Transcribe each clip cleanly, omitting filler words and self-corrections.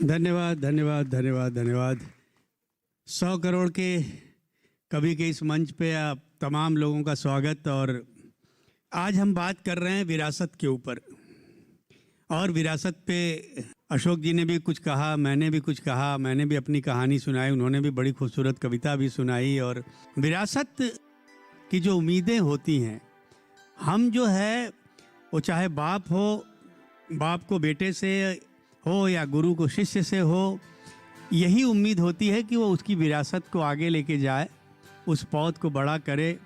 धन्यवाद धन्यवाद धन्यवाद धन्यवाद। 100 करोड़ के कवि के इस मंच पे आप तमाम लोगों का स्वागत। और आज हम बात कर रहे हैं विरासत के ऊपर। और विरासत पे अशोक जी ने भी कुछ कहा, मैंने भी कुछ कहा, मैंने भी अपनी कहानी सुनाई, उन्होंने भी बड़ी खूबसूरत कविता भी सुनाई। और विरासत की जो उम्मीदें होती हैं, हम जो है वो चाहे बाप हो, बाप को बेटे से हो या गुरु को शिष्य से हो, यही उम्मीद होती है कि वो उसकी विरासत को आगे लेके जाए, उस पौध को बड़ा करे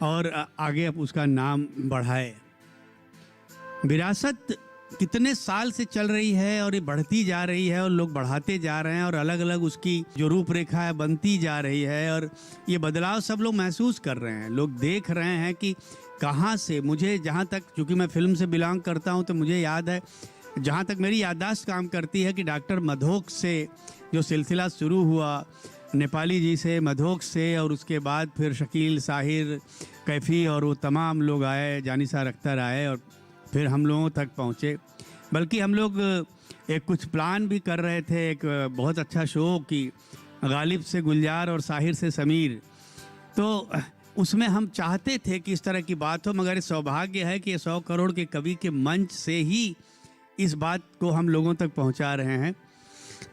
और आगे उसका नाम बढ़ाए। विरासत कितने साल से चल रही है और ये बढ़ती जा रही है और लोग बढ़ाते जा रहे हैं और अलग अलग उसकी जो रूपरेखा है बनती जा रही है। और ये बदलाव सब लोग महसूस कर रहे हैं, लोग देख रहे हैं कि कहाँ से, मुझे जहाँ तक, चूँकि मैं फिल्म से बिलोंग करता हूँ तो मुझे याद है, जहाँ तक मेरी याददाश्त काम करती है कि डॉक्टर मधोक से जो सिलसिला शुरू हुआ, नेपाली जी से, मधोक से, और उसके बाद फिर शकील, साहिर, कैफ़ी और वो तमाम लोग आए, जानिसार अख्तर आए और फिर हम लोगों तक पहुँचे। बल्कि हम लोग एक कुछ प्लान भी कर रहे थे, एक बहुत अच्छा शो कि गालिब से गुलजार और साहिर से समीर, तो उसमें हम चाहते थे कि इस तरह की बात हो। मगर सौभाग्य है कि 100 करोड़ के कवि के मंच से ही इस बात को हम लोगों तक पहुंचा रहे हैं।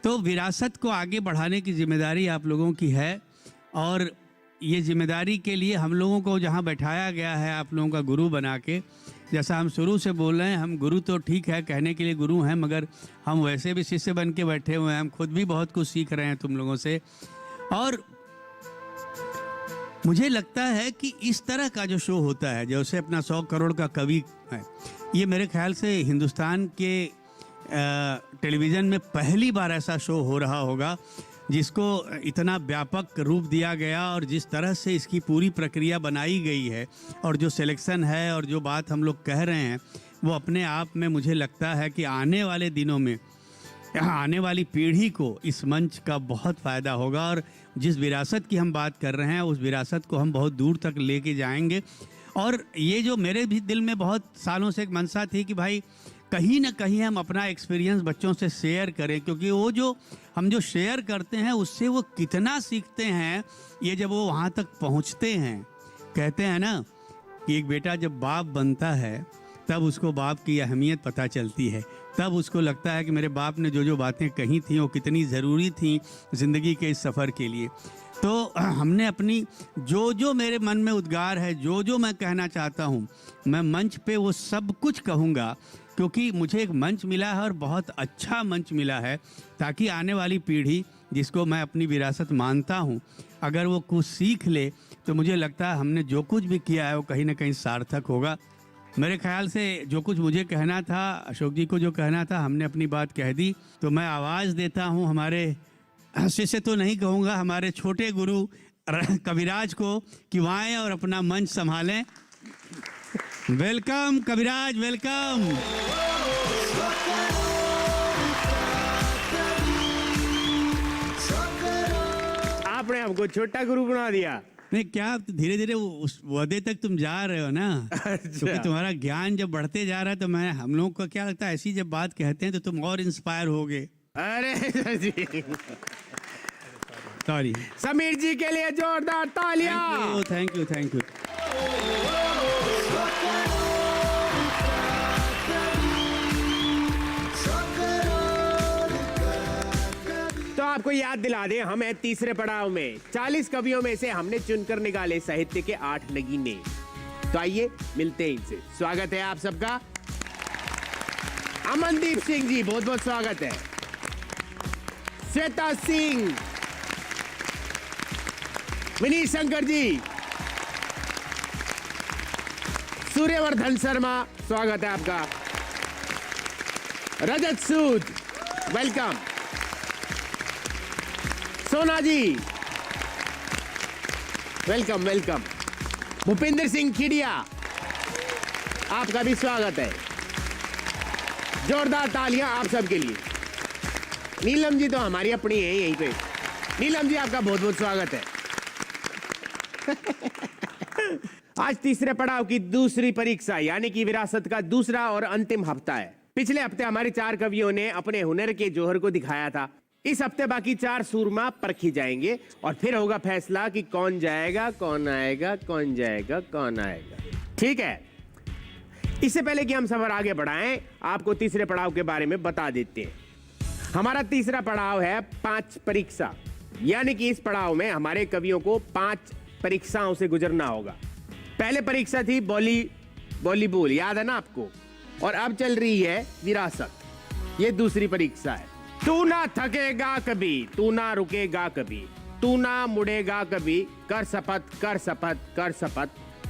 तो विरासत को आगे बढ़ाने की जिम्मेदारी आप लोगों की है। और ये जिम्मेदारी के लिए हम लोगों को जहां बैठाया गया है आप लोगों का गुरु बना के, जैसा हम शुरू से बोल रहे हैं, हम गुरु तो ठीक है, कहने के लिए गुरु हैं, मगर हम वैसे भी शिष्य बन के बैठे हुए हैं। हम खुद भी बहुत कुछ सीख रहे हैं तुम लोगों से। और मुझे लगता है कि इस तरह का जो शो होता है, जैसे अपना 100 करोड़ का कवि है, ये मेरे ख्याल से हिंदुस्तान के टेलीविज़न में पहली बार ऐसा शो हो रहा होगा जिसको इतना व्यापक रूप दिया गया और जिस तरह से इसकी पूरी प्रक्रिया बनाई गई है और जो सिलेक्शन है और जो बात हम लोग कह रहे हैं, वो अपने आप में मुझे लगता है कि आने वाले दिनों में आने वाली पीढ़ी को इस मंच का बहुत फ़ायदा होगा। और जिस विरासत की हम बात कर रहे हैं, उस विरासत को हम बहुत दूर तक लेके जाएंगे। और ये जो मेरे भी दिल में बहुत सालों से एक मनसा थी कि भाई कहीं ना कहीं हम अपना एक्सपीरियंस बच्चों से शेयर करें, क्योंकि वो जो हम जो शेयर करते हैं उससे वो कितना सीखते हैं, ये जब वो वहाँ तक पहुँचते हैं। कहते हैं ना कि एक बेटा जब बाप बनता है तब उसको बाप की अहमियत पता चलती है, तब उसको लगता है कि मेरे बाप ने जो जो बातें कही थी वो कितनी ज़रूरी थी ज़िंदगी के इस सफ़र के लिए। तो हमने अपनी जो जो मेरे मन में उद्गार है, जो जो मैं कहना चाहता हूँ, मैं मंच पे वो सब कुछ कहूँगा, क्योंकि मुझे एक मंच मिला है और बहुत अच्छा मंच मिला है, ताकि आने वाली पीढ़ी जिसको मैं अपनी विरासत मानता हूँ, अगर वो कुछ सीख ले तो मुझे लगता है हमने जो कुछ भी किया है वो कहीं ना कहीं सार्थक होगा। मेरे ख्याल से जो कुछ मुझे कहना था, अशोक जी को जो कहना था, हमने अपनी बात कह दी। तो मैं आवाज़ देता हूँ हमारे शिष्य तो नहीं कहूँगा, हमारे छोटे गुरु कविराज को कि वो आएं और अपना मंच संभालें। वेलकम कविराज, वेलकम। आपने हमको छोटा गुरु बना दिया। नहीं, क्या धीरे धीरे उस वहदे तक तुम जा रहे हो ना। क्योंकि तुम्हारा ज्ञान जब बढ़ते जा रहा है तो मैं, हम लोग को क्या लगता है, ऐसी जब बात कहते हैं तो तुम और इंस्पायर होगे। अरे जी, सॉरी। समीर जी के लिए जोरदार तालियां। Thank you thank you. तो आपको याद दिला दें, हम हैं तीसरे पड़ाव में। 40 कवियों में से हमने चुनकर निकाले साहित्य के 8 नगीने। तो आइए मिलते हैं इनसे। स्वागत है आप सबका। अमनदीप सिंह जी, बहुत बहुत स्वागत है। श्वेता सिंह, विनीत शंकर जी, सूर्यवर्धन शर्मा, स्वागत है आपका। रजत सूद, वेलकम। सोना जी, वेलकम वेलकम। भूपिंदर सिंह खिड़िया, आपका भी स्वागत है। जोरदार तालियां आप सबके लिए। नीलम जी तो हमारी अपनी है यहीं पे। नीलम जी, आपका बहुत बहुत स्वागत है। आज तीसरे पड़ाव की दूसरी परीक्षा यानी कि विरासत का दूसरा और अंतिम हफ्ता है। पिछले हफ्ते हमारे 4 कवियों ने अपने हुनर के जौहर को दिखाया था। इस हफ्ते बाकी 4 सूरमा परखी जाएंगे और फिर होगा फैसला कि कौन जाएगा, कौन आएगा, कौन जाएगा, कौन आएगा। ठीक है, इससे पहले कि हम सफर आगे बढ़ाएं, आपको तीसरे पड़ाव के बारे में बता देते हैं। हमारा तीसरा पड़ाव है 5 परीक्षा, यानी कि इस पड़ाव में हमारे कवियों को 5 परीक्षाओं से गुजरना होगा। पहले परीक्षा थी वॉलीबॉल, याद है ना आपको, और अब चल रही है विरासत, ये दूसरी परीक्षा है। तू ना थकेगा कभी, तू ना रुकेगा कभी, तू ना मुड़ेगा कभी, कर शपथ, कर शपथ, कर शपथ,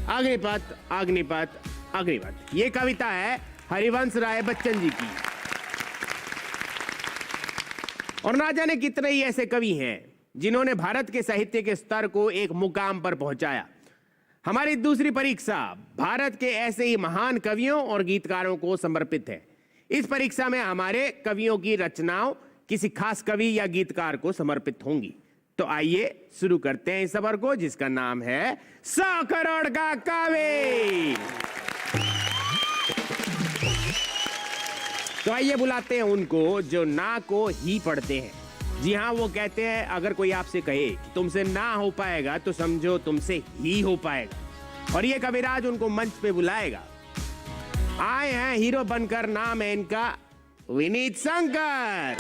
अग्निपथ, अग्निपथ, अग्निपथ। ये कविता है हरिवंश राय बच्चन जी की। और ना जाने कितने ही ऐसे कवि हैं जिन्होंने भारत के साहित्य के स्तर को एक मुकाम पर पहुंचाया। हमारी दूसरी परीक्षा भारत के ऐसे ही महान कवियों और गीतकारों को समर्पित है। इस परीक्षा में हमारे कवियों की रचनाओं किसी खास कवि या गीतकार को समर्पित होंगी। तो आइए शुरू करते हैं इस सफर को, जिसका नाम है 100 करोड़ का काव्य। तो आइए बुलाते हैं उनको जो ना को ही पढ़ते हैं। जी हाँ, वो कहते हैं अगर कोई आपसे कहे कि तुमसे ना हो पाएगा तो समझो तुमसे ही हो पाएगा। और ये कविराज उनको मंच पे बुलाएगा। आए हैं हीरो बनकर, नाम है इनका विनीत शंकर।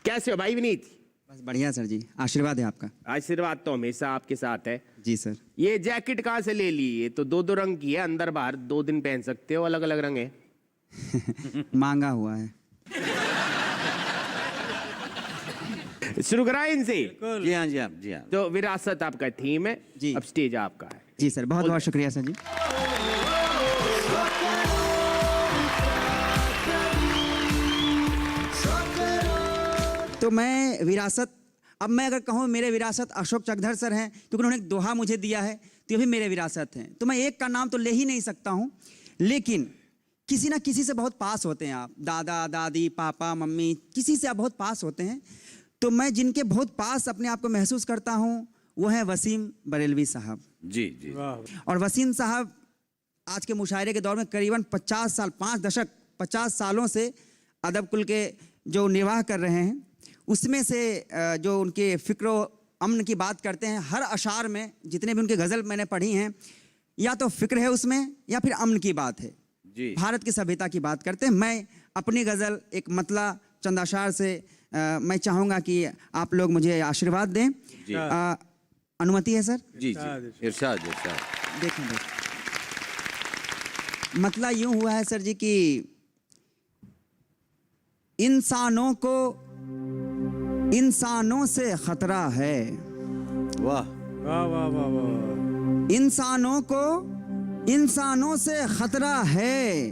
कैसे हो भाई विनीत? बस बढ़िया सर जी, आशीर्वाद है आपका। आशीर्वाद तो हमेशा आपके साथ है जी सर। ये जैकेट कहाँ से ले ली? ये तो 2 रंग की है, अंदर बाहर 2 दिन पहन सकते हो, अलग अलग रंग है। मांगा हुआ है। शुरू कराएं इनसे? जी हाँ, जी हाँ, जी हाँ। तो विरासत आपका थीम है जी। अब स्टेज आपका है। जी सर, बहुत बहुत शुक्रिया सर जी। तो मैं विरासत, अब मैं अगर कहूँ मेरे विरासत अशोक चकधर सर हैं, क्योंकि उन्होंने एक दोहा मुझे दिया है, तो ये भी मेरे विरासत हैं। तो मैं एक का नाम तो ले ही नहीं सकता हूँ, लेकिन किसी ना किसी से बहुत पास होते हैं आप, दादा दादी पापा मम्मी, किसी से आप बहुत पास होते हैं। तो मैं जिनके बहुत पास अपने आप को महसूस करता हूँ वो है वसीम बरेलवी साहब। जी जी। और वसीम साहब आज के मुशायरे के दौर में करीबन 50 साल, 5 दशक 50 सालों से अदब कुल के जो निर्वाह कर रहे हैं, उसमें से जो उनके फ़िक्र अमन की बात करते हैं, हर अशार में जितने भी उनके गज़ल मैंने पढ़ी हैं, या तो फ़िक्र है उसमें या फिर अमन की बात है, जी। भारत की सभ्यता की बात करते हैं। मैं अपनी गज़ल एक मतला चंद अशार से मैं चाहूँगा कि आप लोग मुझे आशीर्वाद दें। अनुमति है सर? जी जी, इरशाद इरशाद। देखें मतला यूँ हुआ है सर जी कि इंसानों को इंसानों से खतरा है। वाह वाह वाह वाह वाह। इंसानों को इंसानों से खतरा है,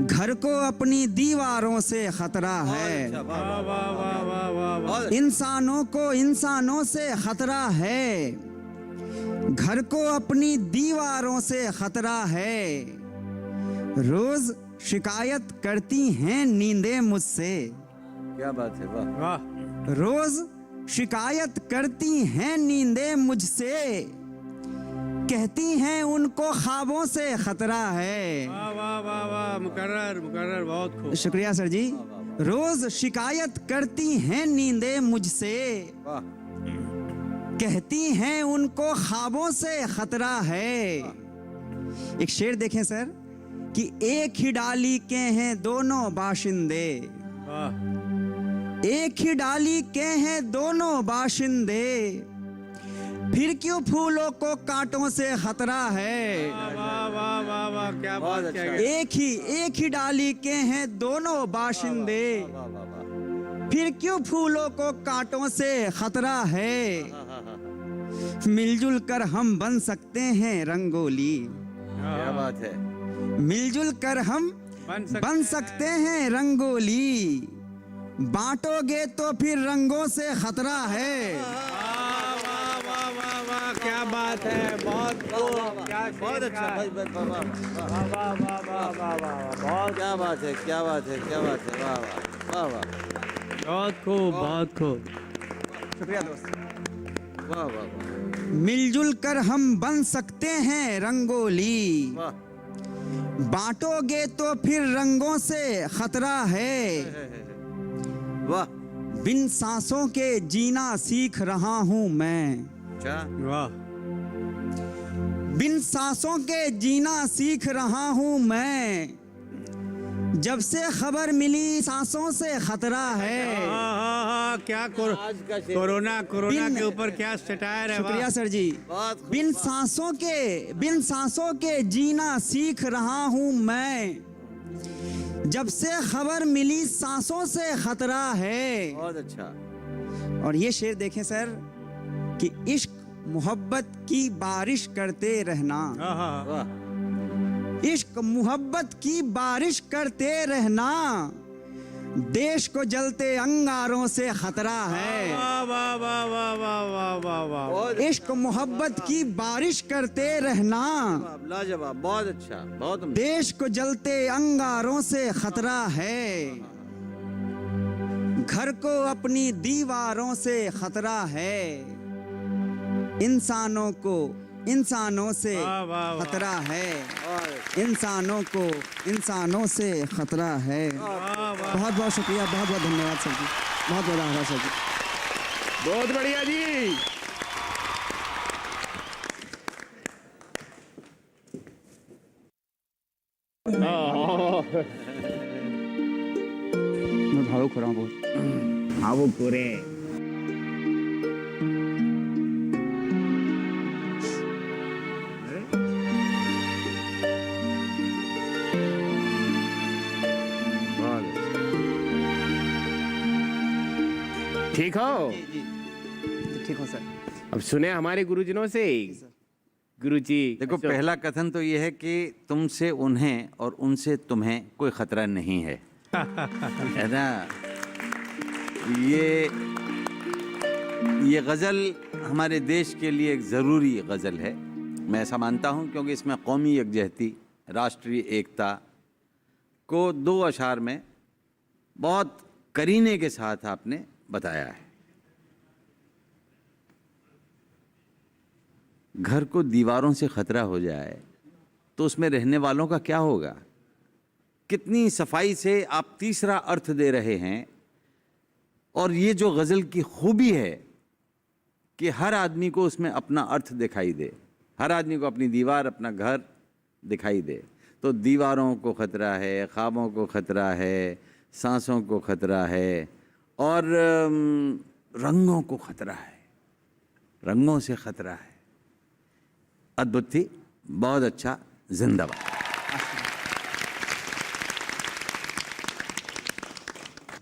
घर को अपनी दीवारों से खतरा है। वाह वाह वाह वाह वाह वाह। इंसानों को इंसानों से खतरा है, घर को अपनी दीवारों से खतरा है। रोज शिकायत करती हैं नींदें मुझसे। क्या बात है, वाह वाह। रोज शिकायत करती हैं नींदें मुझसे, कहती हैं उनको ख्वाबों से खतरा है। वाह वाह वाह वाह, मुकर्रर मुकर्रर, बहुत खूब। शुक्रिया सर जी। रोज शिकायत करती हैं नींदें मुझसे, वाह। कहती हैं उनको ख्वाबों से खतरा है। एक शेर देखें सर कि एक ही डाली के हैं दोनों बाशिंदे, वाह। एक ही डाली के हैं दोनों बाशिंदे, फिर क्यों फूलों को कांटों से खतरा है। वाह वाह वाह वाह, क्या बात अच्छा। है। एक ही डाली के हैं दोनों बाशिंदे, वाह वाह वाह। फिर क्यों फूलों को कांटों से खतरा है। मिलजुल कर हम बन सकते हैं रंगोली, क्या बात है। मिलजुल कर हम बन सकते हैं रंगोली, बांटोगे तो फिर रंगों से खतरा है। वाह वाह वाह वाह वाह, क्या बात है, बहुत खूब, क्या बहुत अच्छा भाई, वाह वाह वाह वाह वाह वाह वाह वाह, बहुत क्या बात है, क्या बात है, क्या बात है, वाह वाह वाह वाह। बहुत खूब, बहुत खूब। शुक्रिया दोस्त। वाह वाह वाह मिलजुल कर हम बन सकते हैं रंगोली, वाह बांटोगे तो फिर रंगों से खतरा है। वाह। बिन सांसों के जीना सीख रहा हूं मैं, अच्छा वाह। बिन सांसों के जीना सीख रहा हूं मैं, जब से खबर मिली सांसों से खतरा है। क्या आज का शेर। कोरोना बिन- के ऊपर क्या सटायर है। शुक्रिया वाह। सर जी। बहुत खूब, बिन वाह। सांसों के जीना सीख रहा हूं मैं, जब से खबर मिली सांसों से खतरा है। बहुत अच्छा। और ये शेर देखें सर कि इश्क मोहब्बत की बारिश करते रहना, आहा। वाह इश्क मोहब्बत की बारिश करते रहना, देश को जलते अंगारों से खतरा है। वाह वाह वाह वाह वाह वाह वाह वाह। बहुत इश्क मोहब्बत की बारिश करते रहना, जवाब, लाजवाब, बहुत अच्छा, बहुत उम्दा। देश को जलते अंगारों से खतरा है। घर को अपनी दीवारों से खतरा है, इंसानों से वाह, वाह, वाह। खतरा है, और इंसानों से खतरा है। बहुत बहुत शुक्रिया, बहुत बहुत धन्यवाद सर जी, बहुत बहुत आभार सर जी। बहुत बढ़िया जी। मैं भावुक हो रहा हूँ बहुत। भावुक हो रहे हैं। ठीक हो? ठीक हो सर। अब सुने हमारे गुरुजनों से। गुरुजी देखो, पहला कथन तो ये है कि तुमसे उन्हें और उनसे तुम्हें कोई खतरा नहीं है, है ना। ये गज़ल हमारे देश के लिए एक ज़रूरी गज़ल है, मैं ऐसा मानता हूँ, क्योंकि इसमें कौमी यकजहती, राष्ट्रीय एकता को दो अशार में बहुत करीने के साथ आपने बताया है। घर को दीवारों से खतरा हो जाए तो उसमें रहने वालों का क्या होगा। कितनी सफाई से आप तीसरा अर्थ दे रहे हैं। और ये जो गज़ल की खूबी है कि हर आदमी को उसमें अपना अर्थ दिखाई दे, हर आदमी को अपनी दीवार, अपना घर दिखाई दे। तो दीवारों को खतरा है, ख्वाबों को खतरा है, सांसों को खतरा है, और रंगों को खतरा है, रंगों से खतरा है। अद्भुत थी, बहुत अच्छा, जिंदाबाद।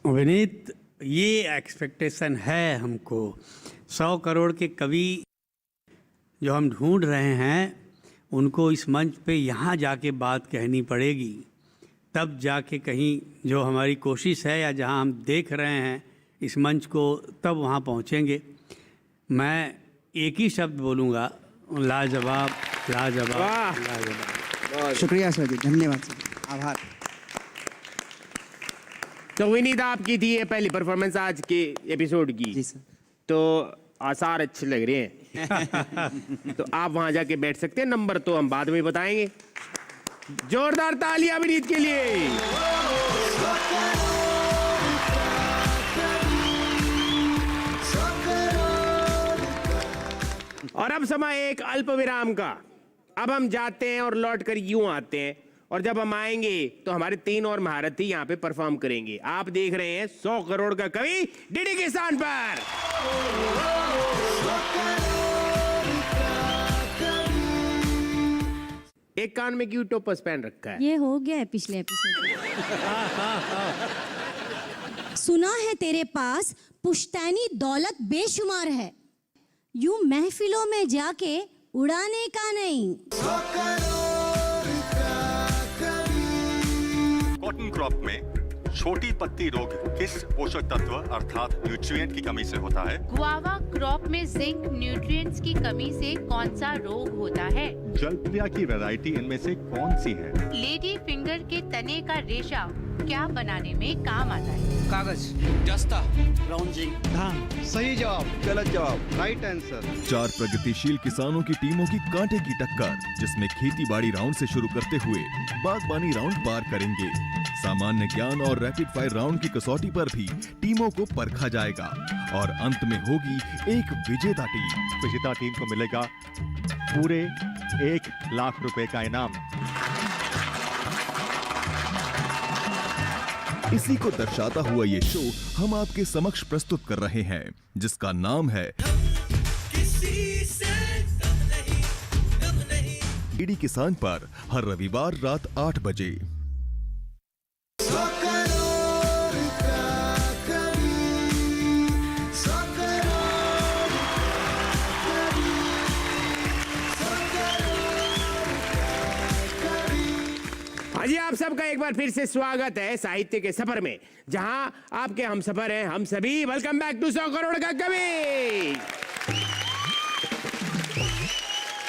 विनीत, ये एक्सपेक्टेशन है हमको। 100 करोड़ के कवि जो हम ढूंढ रहे हैं, उनको इस मंच पे यहाँ जाके बात कहनी पड़ेगी, तब जाके कहीं जो हमारी कोशिश है या जहाँ हम देख रहे हैं इस मंच को, तब वहाँ पहुँचेंगे। मैं एक ही शब्द बोलूँगा, लाजवाब, लाजवाब, वाह। लाजवाब। शुक्रिया सर जी, धन्यवाद सर जी, आभार। तो विनीत, आपकी थी ये पहली परफॉर्मेंस आज के एपिसोड की। जी सर। तो आसार अच्छे लग रहे हैं। तो आप वहां जाके बैठ सकते हैं, नंबर तो हम बाद में बताएंगे। जोरदार तालियां विनीत के लिए। और अब समय एक अल्प विराम का। अब हम जाते हैं और लौट कर यूं आते हैं, और जब हम आएंगे तो हमारे 3 और महारथी यहाँ पे परफॉर्म करेंगे। आप देख रहे हैं 100 करोड़ का कवि डीडी किसान पर। एक कान में क्यों टोपस पहन रखा है? ये हो गया है पिछले एपिसोड में। सुना है तेरे पास पुश्तैनी दौलत बेशुमार है, यूं महफिलों में जाके उड़ाने का नहीं। कॉटन क्रॉप में छोटी पत्ती रोग किस पोषक तत्व अर्थात न्यूट्रिएंट की कमी से होता है? गुआवा क्रॉप में जिंक न्यूट्रिएंट्स की कमी से कौन सा रोग होता है? जलप्रिया की वैरायटी इनमें से कौन सी है? लेडी फिंगर के तने का रेशा क्या बनाने में काम आता है? कागज, दस्ता, धान। सही जवाब। गलत जवाब, राइट आंसर। 4 प्रगतिशील किसानों की टीमों की कांटे की टक्कर, जिसमें खेती-बाड़ी राउंड से शुरू करते हुए बागबानी राउंड पार करेंगे। सामान्य ज्ञान और रैपिड फायर राउंड की कसौटी पर भी टीमों को परखा जाएगा और अंत में होगी एक विजेता टीम। विजेता टीम को मिलेगा पूरे 1 लाख रुपए का इनाम। इसी को दर्शाता हुआ ये शो हम आपके समक्ष प्रस्तुत कर रहे हैं, जिसका नाम है डीडी किसान पर हर रविवार रात 8 बजे। जी आप सबका एक बार फिर से स्वागत है साहित्य के सफर में, जहां आपके हम सफर हैं हम सभी। वेलकम बैक टू 100 करोड़ का कवि।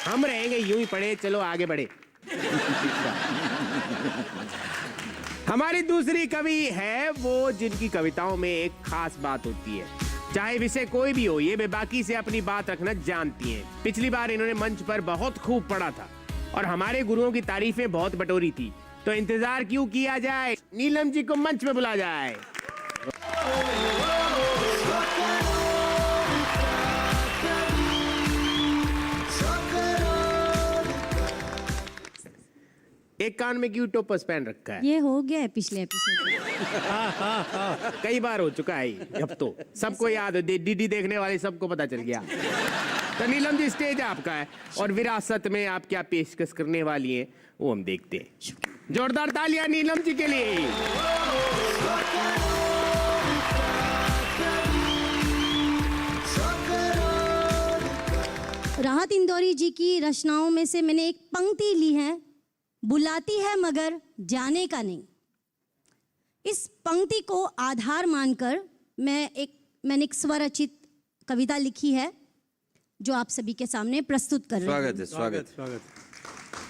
हम रहेंगे यूं ही पढ़े, चलो आगे बढ़े। हमारी दूसरी कवि है वो जिनकी कविताओं में एक खास बात होती है, चाहे विषय कोई भी हो, ये बेबाकी से अपनी बात रखना जानती हैं। पिछली बार इन्होंने मंच पर बहुत खूब पढ़ा था और हमारे गुरुओं की तारीफें बहुत बटोरी थी, तो इंतजार क्यों किया जाए, नीलम जी को मंच पे बुला जाए। एक कान में क्यों टोपस पहन रखा है? ये हो गया है पिछले एपिसोड में। कई बार हो चुका है अब तो सबको याद है, डीडी देखने वाले सबको पता चल गया। तो नीलम जी स्टेज आपका है और विरासत में आप क्या पेशकश करने वाली हैं वो हम देखते हैं। जोरदार तालियां नीलम जी के लिए। राहत इंदौरी जी की रचनाओं में से मैंने एक पंक्ति ली है, बुलाती है मगर जाने का नहीं। इस पंक्ति को आधार मानकर मैंने एक स्वरचित कविता लिखी है जो आप सभी के सामने प्रस्तुत कर रहे हैं। स्वागत।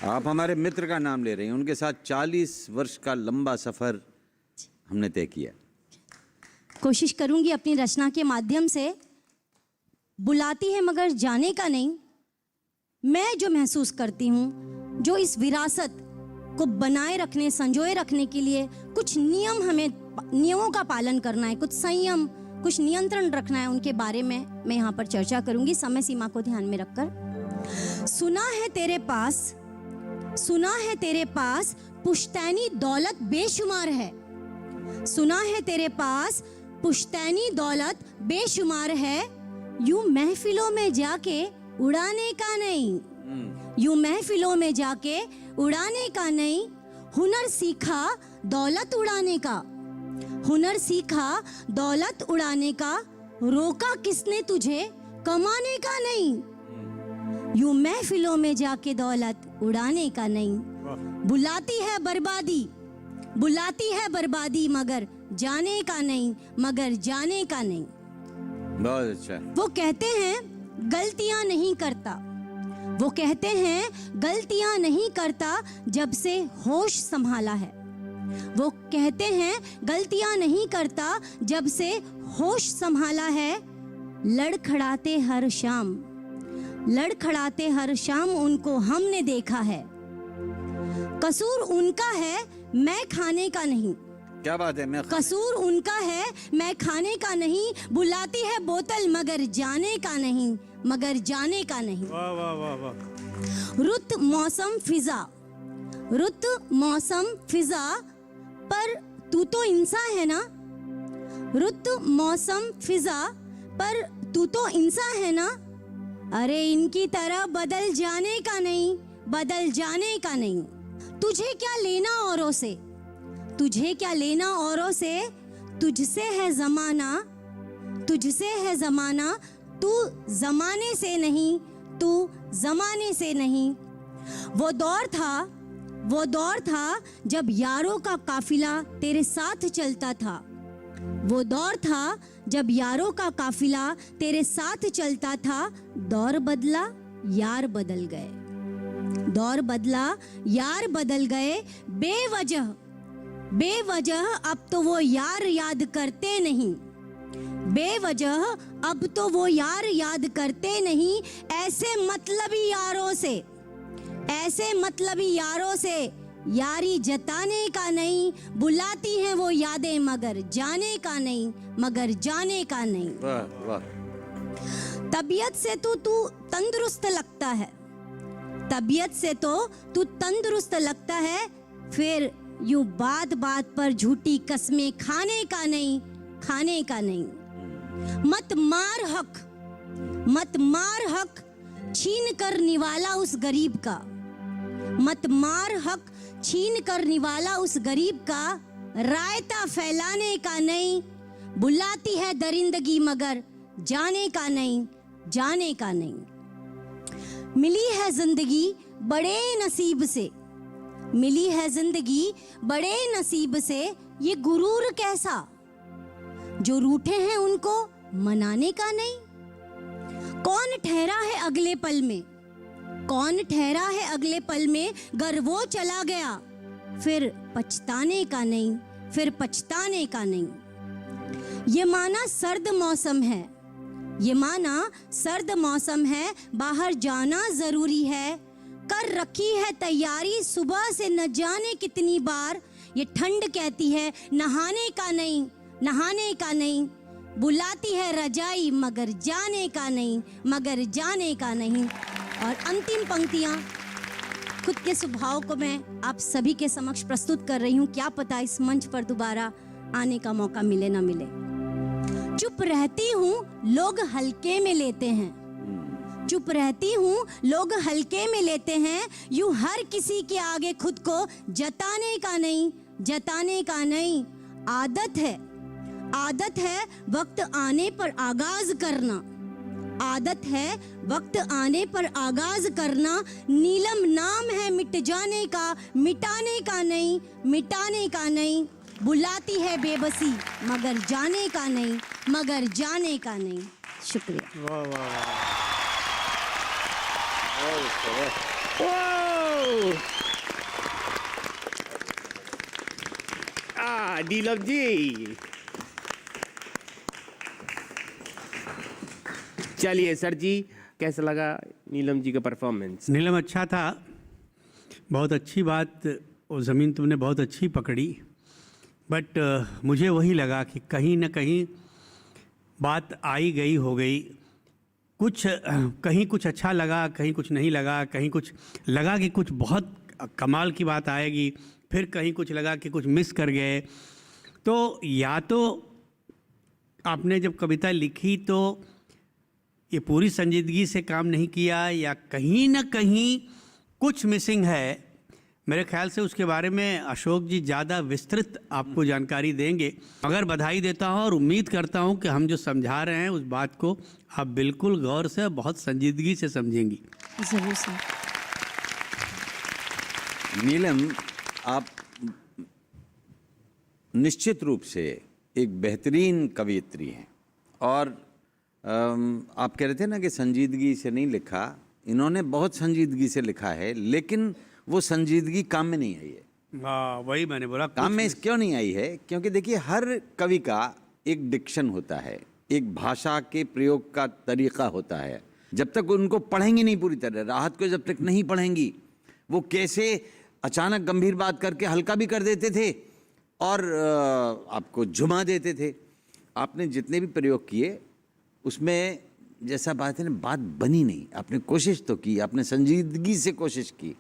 आप हमारे मित्र का नाम ले रही हैं, उनके साथ 40 वर्ष का लंबा सफर हमने तय किया। कोशिश करूंगी अपनी रचना के माध्यम से, बुलाती है मगर जाने का नहीं, मैं जो महसूस करती हूँ, जो इस विरासत को बनाए रखने, संजोए रखने के लिए कुछ नियमों का पालन करना है, कुछ संयम, कुछ नियंत्रण रखना है, उनके बारे में मैं यहाँ पर चर्चा करूंगी समय सीमा को ध्यान में रखकर। सुना है तेरे पास पुश्तैनी दौलत बेशुमार है। सुना है तेरे पास पुश्तैनी दौलत बेशुमार है, यूं महफिलों में जाके उड़ाने का नहीं, यूं महफिलों में जाके उड़ाने का नहीं, हुनर सीखा दौलत उड़ाने का, हुनर सीखा दौलत उड़ाने का, रोका किसने तुझे कमाने का नहीं, यूं महफिलों में जाके दौलत उड़ाने का नहीं। बुलाती है बर्बादी मगर जाने का नहीं, मगर जाने का नहीं। बहुत अच्छा। वो कहते हैं गलतियां नहीं करता, वो कहते हैं गलतियां नहीं करता जब से होश संभाला है। वो कहते हैं गलतियां नहीं करता जब से होश संभाला है। लड़खड़ाते हर शाम उनको हमने देखा है। कसूर उनका है मैं खाने का नहीं, क्या बात है, कसूर उनका है मैं खाने का नहीं। बुलाती है बोतल मगर जाने का नहीं, मगर जाने का नहीं। वाह वाह वाह वाह। रुत मौसम फिजा पर तू तो इंसान है ना, रुत मौसम फिजा पर तू तो इंसान है ना। अरे इनकी तरह बदल जाने का नहीं, बदल जाने का नहीं। तुझे क्या लेना औरों से, तुझे क्या लेना औरों से, तुझसे है जमाना, तुझसे है जमाना, तू जमाने से नहीं, तू जमाने से नहीं। वो दौर था जब यारों का काफिला तेरे साथ चलता था। वो दौर था जब यारों का काफिला तेरे साथ चलता था। दौर बदला यार बदल गए, दौर बदला यार बदल गए। बेवजह अब तो वो यार याद करते नहीं, बेवजह अब तो वो यार याद करते नहीं। ऐसे मतलबी यारों से, ऐसे मतलबी यारों से यारी जताने का नहीं। बुलाती हैं वो यादें मगर जाने का नहीं, मगर जाने का नहीं। वाह वाह। तबीयत से तो तू तंदुरुस्त लगता है, तबीयत से तो तू तंदुरुस्त लगता है, फिर यूं बात बात पर झूठी कस्में खाने का नहीं, खाने का नहीं। मत मार हक, मत मार हक छीन कर निवाला उस गरीब का, मत मार हक छीन कर निवाला उस गरीब का। रायता फैलाने का नहीं, बुलाती है दरिंदगी मगर जाने का नहीं, जाने का नहीं। मिली है जिंदगी बड़े नसीब से, मिली है जिंदगी बड़े नसीब से। ये गुरूर कैसा, जो रूठे हैं उनको मनाने का नहीं। कौन ठहरा है अगले पल में, कौन ठहरा है अगले पल में, गर वो चला गया फिर पछताने का नहीं, फिर पछताने का नहीं। ये माना सर्द मौसम है, ये माना सर्द मौसम है, बाहर जाना जरूरी है। कर रखी है तैयारी सुबह से न जाने कितनी बार। ये ठंड कहती है नहाने का नहीं, नहाने का नहीं। बुलाती है रजाई मगर जाने का नहीं, मगर जाने का नहीं। और अंतिम पंक्तियां खुद के स्वभाव को मैं आप सभी के समक्ष प्रस्तुत कर रही हूं। क्या पता इस मंच पर दोबारा आने का मौका मिले ना मिले। चुप रहती हूँ लोग हल्के में लेते हैं, चुप रहती हूँ लोग हल्के में लेते हैं। यूं हर किसी के आगे खुद को जताने का नहीं, जताने का नहीं। आदत है, आदत है वक्त आने पर आगाज करना, आदत है वक्त आने पर आगाज करना। नीलम नाम है मिट जाने का, मिटाने का नहीं, मिटाने का नहीं। बुलाती है बेबसी मगर जाने का नहीं, मगर जाने का नहीं। शुक्रिया। वाह वाह वाह। नीलम जी, चलिए सर जी, कैसा लगा नीलम जी का परफॉर्मेंस? नीलम अच्छा था, बहुत अच्छी बात। वो ज़मीन तुमने बहुत अच्छी पकड़ी, बट मुझे वही लगा कि कहीं ना कहीं बात आई गई हो गई। कुछ कहीं कुछ अच्छा लगा, कहीं कुछ नहीं लगा, कहीं कुछ लगा कि कुछ बहुत कमाल की बात आएगी, फिर कहीं कुछ लगा कि कुछ मिस कर गए। तो या तो आपने जब कविता लिखी तो ये पूरी संजीदगी से काम नहीं किया, या कहीं ना कहीं कुछ मिसिंग है। मेरे ख्याल से उसके बारे में अशोक जी ज़्यादा विस्तृत आपको जानकारी देंगे। मगर बधाई देता हूँ और उम्मीद करता हूँ कि हम जो समझा रहे हैं उस बात को आप बिल्कुल गौर से, बहुत संजीदगी से समझेंगी। जरूर सर। नीलम, आप निश्चित रूप से एक बेहतरीन कवयित्री हैं। और आप कह रहे थे ना कि संजीदगी से नहीं लिखा, इन्होंने बहुत संजीदगी से लिखा है, लेकिन वो संजीदगी काम में नहीं आई है। हाँ, वही मैंने बोला, काम में क्यों नहीं आई है? क्योंकि देखिए, हर कवि का एक डिक्शन होता है, एक भाषा के प्रयोग का तरीका होता है। जब तक उनको पढ़ेंगी नहीं पूरी तरह, राहत को जब तक नहीं पढ़ेंगी, वो कैसे अचानक गंभीर बात करके हल्का भी कर देते थे और आपको झुमा देते थे। आपने जितने भी प्रयोग किए उसमें जैसा बात है ना, बात बनी नहीं। आपने कोशिश तो की, आपने संजीदगी से कोशिश की।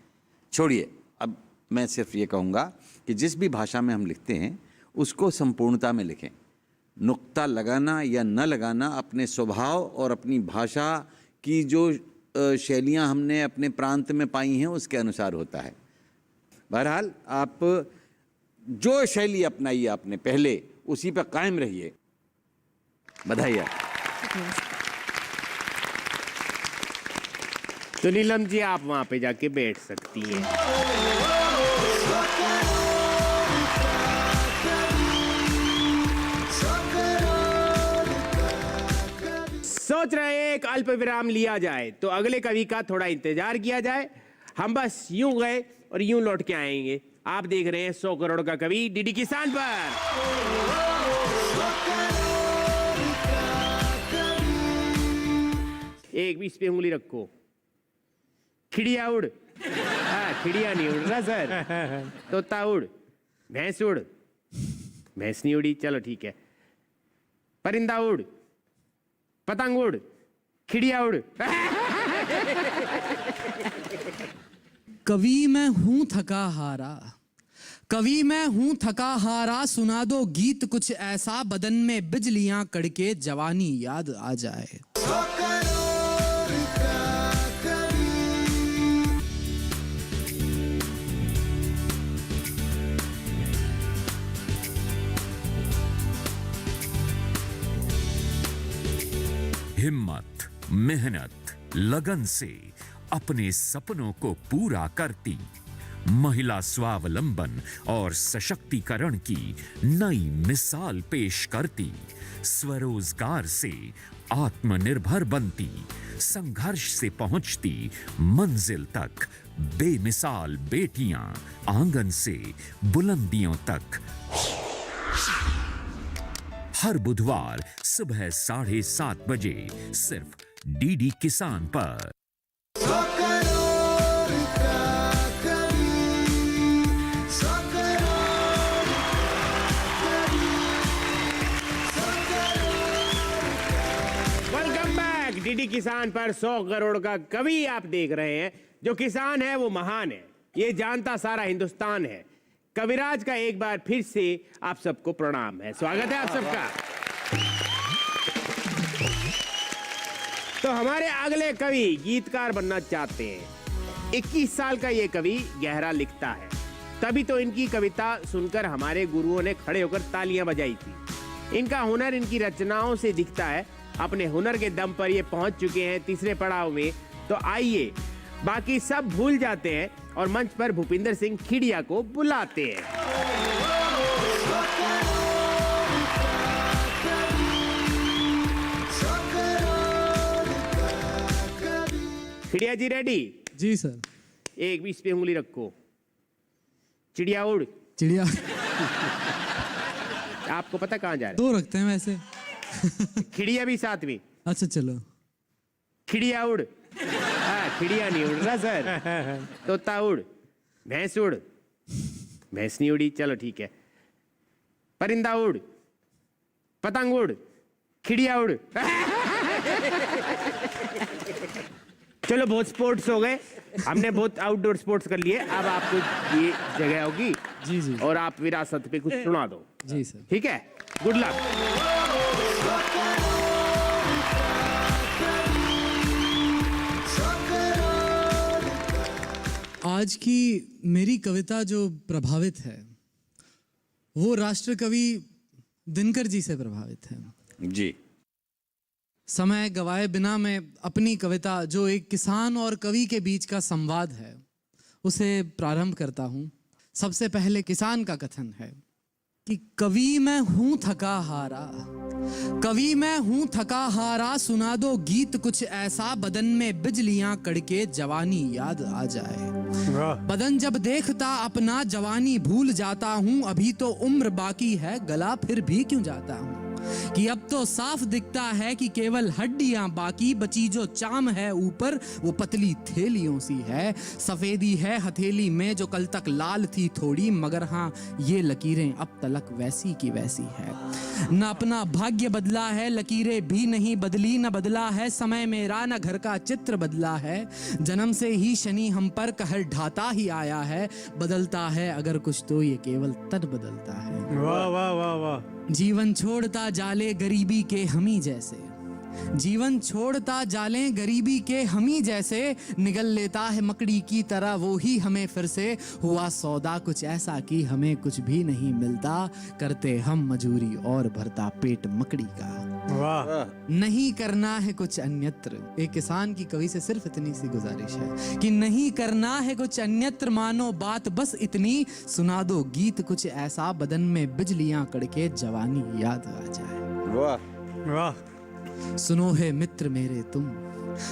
छोड़िए, अब मैं सिर्फ ये कहूँगा कि जिस भी भाषा में हम लिखते हैं उसको संपूर्णता में लिखें। नुक्ता लगाना या न लगाना अपने स्वभाव और अपनी भाषा की जो शैलियाँ हमने अपने प्रांत में पाई हैं उसके अनुसार होता है। बहरहाल, आप जो शैली अपनाई आपने पहले, उसी पर कायम रहिए। बधाई। तो नीलम जी, आप वहां पे जाके बैठ सकती हैं। सोच रहे एक अल्प विराम लिया जाए तो अगले कवि का थोड़ा इंतजार किया जाए। हम बस यूं गए और यूं लौट के आएंगे। आप देख रहे हैं 100 करोड़ का कवि डीडी किसान पर। एक भी इस पे उंगली रखो। खिड़िया उड़। हाँ, खिड़िया नहीं उड़ रहा सर, तोता उड़। भैंस उड़। भैंस नहीं उड़ी, चलो ठीक है। परिंदा उड़। पतंग उड़। खिड़िया उड़। कवि मैं हूं थका हारा, कवि मैं हूं थका हारा, सुना दो गीत कुछ ऐसा, बदन में बिजलियां कड़के जवानी याद आ जाए। हिम्मत, मेहनत, लगन से अपने सपनों को पूरा करती, महिला स्वावलंबन और सशक्तिकरण की नई मिसाल पेश करती, स्वरोजगार से आत्मनिर्भर बनती, संघर्ष से पहुंचती मंजिल तक, बेमिसाल बेटियां आंगन से बुलंदियों तक। हर बुधवार सुबह 7:30 बजे सिर्फ डीडी किसान पर। Welcome back. डीडी किसान पर 100 करोड़ का कवि आप देख रहे हैं। जो किसान है वो महान है, ये जानता सारा हिंदुस्तान है। कविराज का एक बार फिर से आप सबको प्रणाम है, स्वागत है आप सबका। तो हमारे अगले कवि गीतकार बनना चाहते हैं। 21 साल का ये कवि गहरा लिखता है, तभी तो इनकी कविता सुनकर हमारे गुरुओं ने खड़े होकर तालियां बजाई थी। इनका हुनर इनकी रचनाओं से दिखता है। अपने हुनर के दम पर ये पहुंच चुके हैं तीसरे पड़ाव में। तो आइए, बाकी सब भूल जाते हैं और मंच पर भूपिंदर सिंह खिड़िया को बुलाते हैं। खिड़िया जी रेडी? जी सर। एक भी इस पे उंगली रखो। चिड़िया उड़। चिड़िया आपको पता कहाँ जा रहे दो रखते हैं वैसे। हैं? खिड़िया भी साथ में। अच्छा चलो। खिड़िया उड़। हाँ, खिड़िया नहीं उड़ रहा सर, तोता उड़। भैंस उड़। भैंस नहीं उड़ी, चलो ठीक है। परिंदा उड़। पतंग उड़। खिड़िया उड़। चलो बहुत स्पोर्ट्स हो गए, हमने बहुत आउटडोर स्पोर्ट्स कर लिए। अब आपको ये जगह होगी जी जी। और आप विरासत पे कुछ सुना दो। जी सर। ठीक है, गुड लक। आज की मेरी कविता जो प्रभावित है वो राष्ट्र कवि दिनकर जी से प्रभावित है जी। समय गवाए बिना मैं अपनी कविता, जो एक किसान और कवि के बीच का संवाद है, उसे प्रारंभ करता हूँ। सबसे पहले किसान का कथन है कि कवि मैं हूँ थका हारा, कवि मैं हूँ थका हारा, सुना दो गीत कुछ ऐसा, बदन में बिजलियां कड़के जवानी याद आ जाए। बदन जब देखता अपना जवानी भूल जाता हूँ, अभी तो उम्र बाकी है गला फिर भी क्यों जाता हूँ, कि अब तो साफ दिखता है कि केवल हड्डियां बाकी बची, जो चाम है ऊपर वो पतली थैलियों सी है, सफेदी है हथेली में जो कल तक लाल थी थोड़ी, मगर हाँ ये लकीरें अब तलक वैसी की वैसी है। न अपना भाग्य बदला है, लकीरें भी नहीं बदली, न बदला है समय मेरा, न घर का चित्र बदला है, जन्म से ही शनि हम पर कहर ढाता ही आया है, बदलता है अगर कुछ तो ये केवल तन बदलता है। वाह वाह वाह वाह। जीवन छोड़ता जाले गरीबी के हमी जैसे, जीवन छोड़ता जाले गरीबी के हमी जैसे, निगल लेता है मकड़ी की तरह वो ही हमें फिर से, हुआ सौदा कुछ ऐसा कि हमें कुछ भी नहीं मिलता, करते हम मजूरी और भरता पेट मकड़ी का। वाह। नहीं करना है कुछ अन्यत्र, एक किसान की कवि से सिर्फ इतनी सी गुजारिश है कि नहीं करना है कुछ अन्यत्र, मानो बात बस इतनी, सुना दो गीत कुछ ऐसा, बदन में बिजलियां कड़के जवानी याद आ जाए। वाह वाह। सुनो है मित्र मेरे तुम,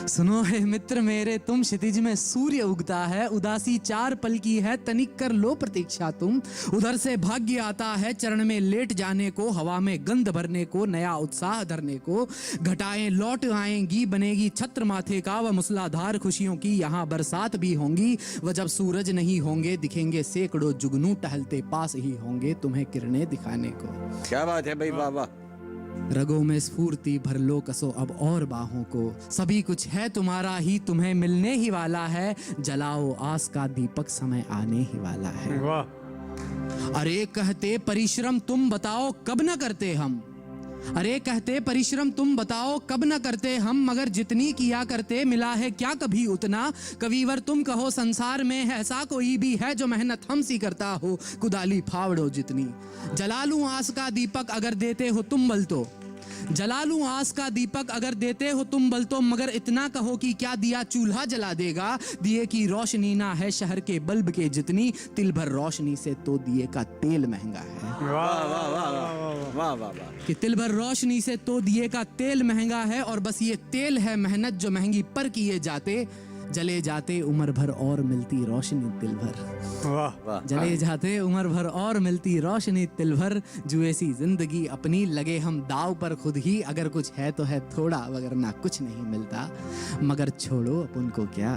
सुनो हे मित्र मेरे, तुम क्षितिज में सूर्य उगता है, उदासी 4 पल की है, तनिक कर लो प्रतीक्षा तुम। उधर से भाग्य आता है चरण में लेट जाने को, हवा में गंध भरने को, नया उत्साह धरने को। घटाएं लौट आएंगी, बनेगी छत्र माथे का, वह मूसलाधार खुशियों की यहाँ बरसात भी होंगी। वह जब सूरज नहीं होंगे, दिखेंगे सैकड़ों जुगनू, टहलते पास ही होंगे तुम्हें किरणें दिखाने को। क्या बात है भाई, वाह वाह। रगों में स्फूर्ति भर लो कसो अब और बाहों को, सभी कुछ है तुम्हारा ही, तुम्हें मिलने ही वाला है। जलाओ आस का दीपक, समय आने ही वाला है। वाह। अरे कहते परिश्रम तुम बताओ कब न करते हम, अरे कहते परिश्रम तुम बताओ कब न करते हम, मगर जितनी किया करते मिला है क्या कभी उतना। कविवर तुम कहो संसार में ऐसा कोई भी है, जो मेहनत हमसी करता हो कुदाली फावड़ो जितनी। जला लूं आस का दीपक अगर देते हो तुम बल तो, जला लूं आस का दीपक अगर देते हो तुम बल तो, मगर इतना कहो कि क्या दिया चूल्हा जला देगा। दिए की रोशनी ना है शहर के बल्ब के जितनी, तिल भर रोशनी से तो दिए का तेल महंगा है। वाह वाह वाह वाह वाह वाह। कि तिल भर रोशनी से तो दिए का तेल महंगा है, और बस ये तेल है मेहनत जो महंगी पर किए जाते। जले जाते उम्र भर और मिलती रोशनी तिल भर। वाह वाह। जले जाते उम्र भर और मिलती रोशनी तिल भर, जुए सी जिंदगी अपनी लगे हम दाव पर खुद ही। अगर कुछ है तो है थोड़ा, वगरना कुछ नहीं मिलता। मगर छोड़ो अपन को क्या,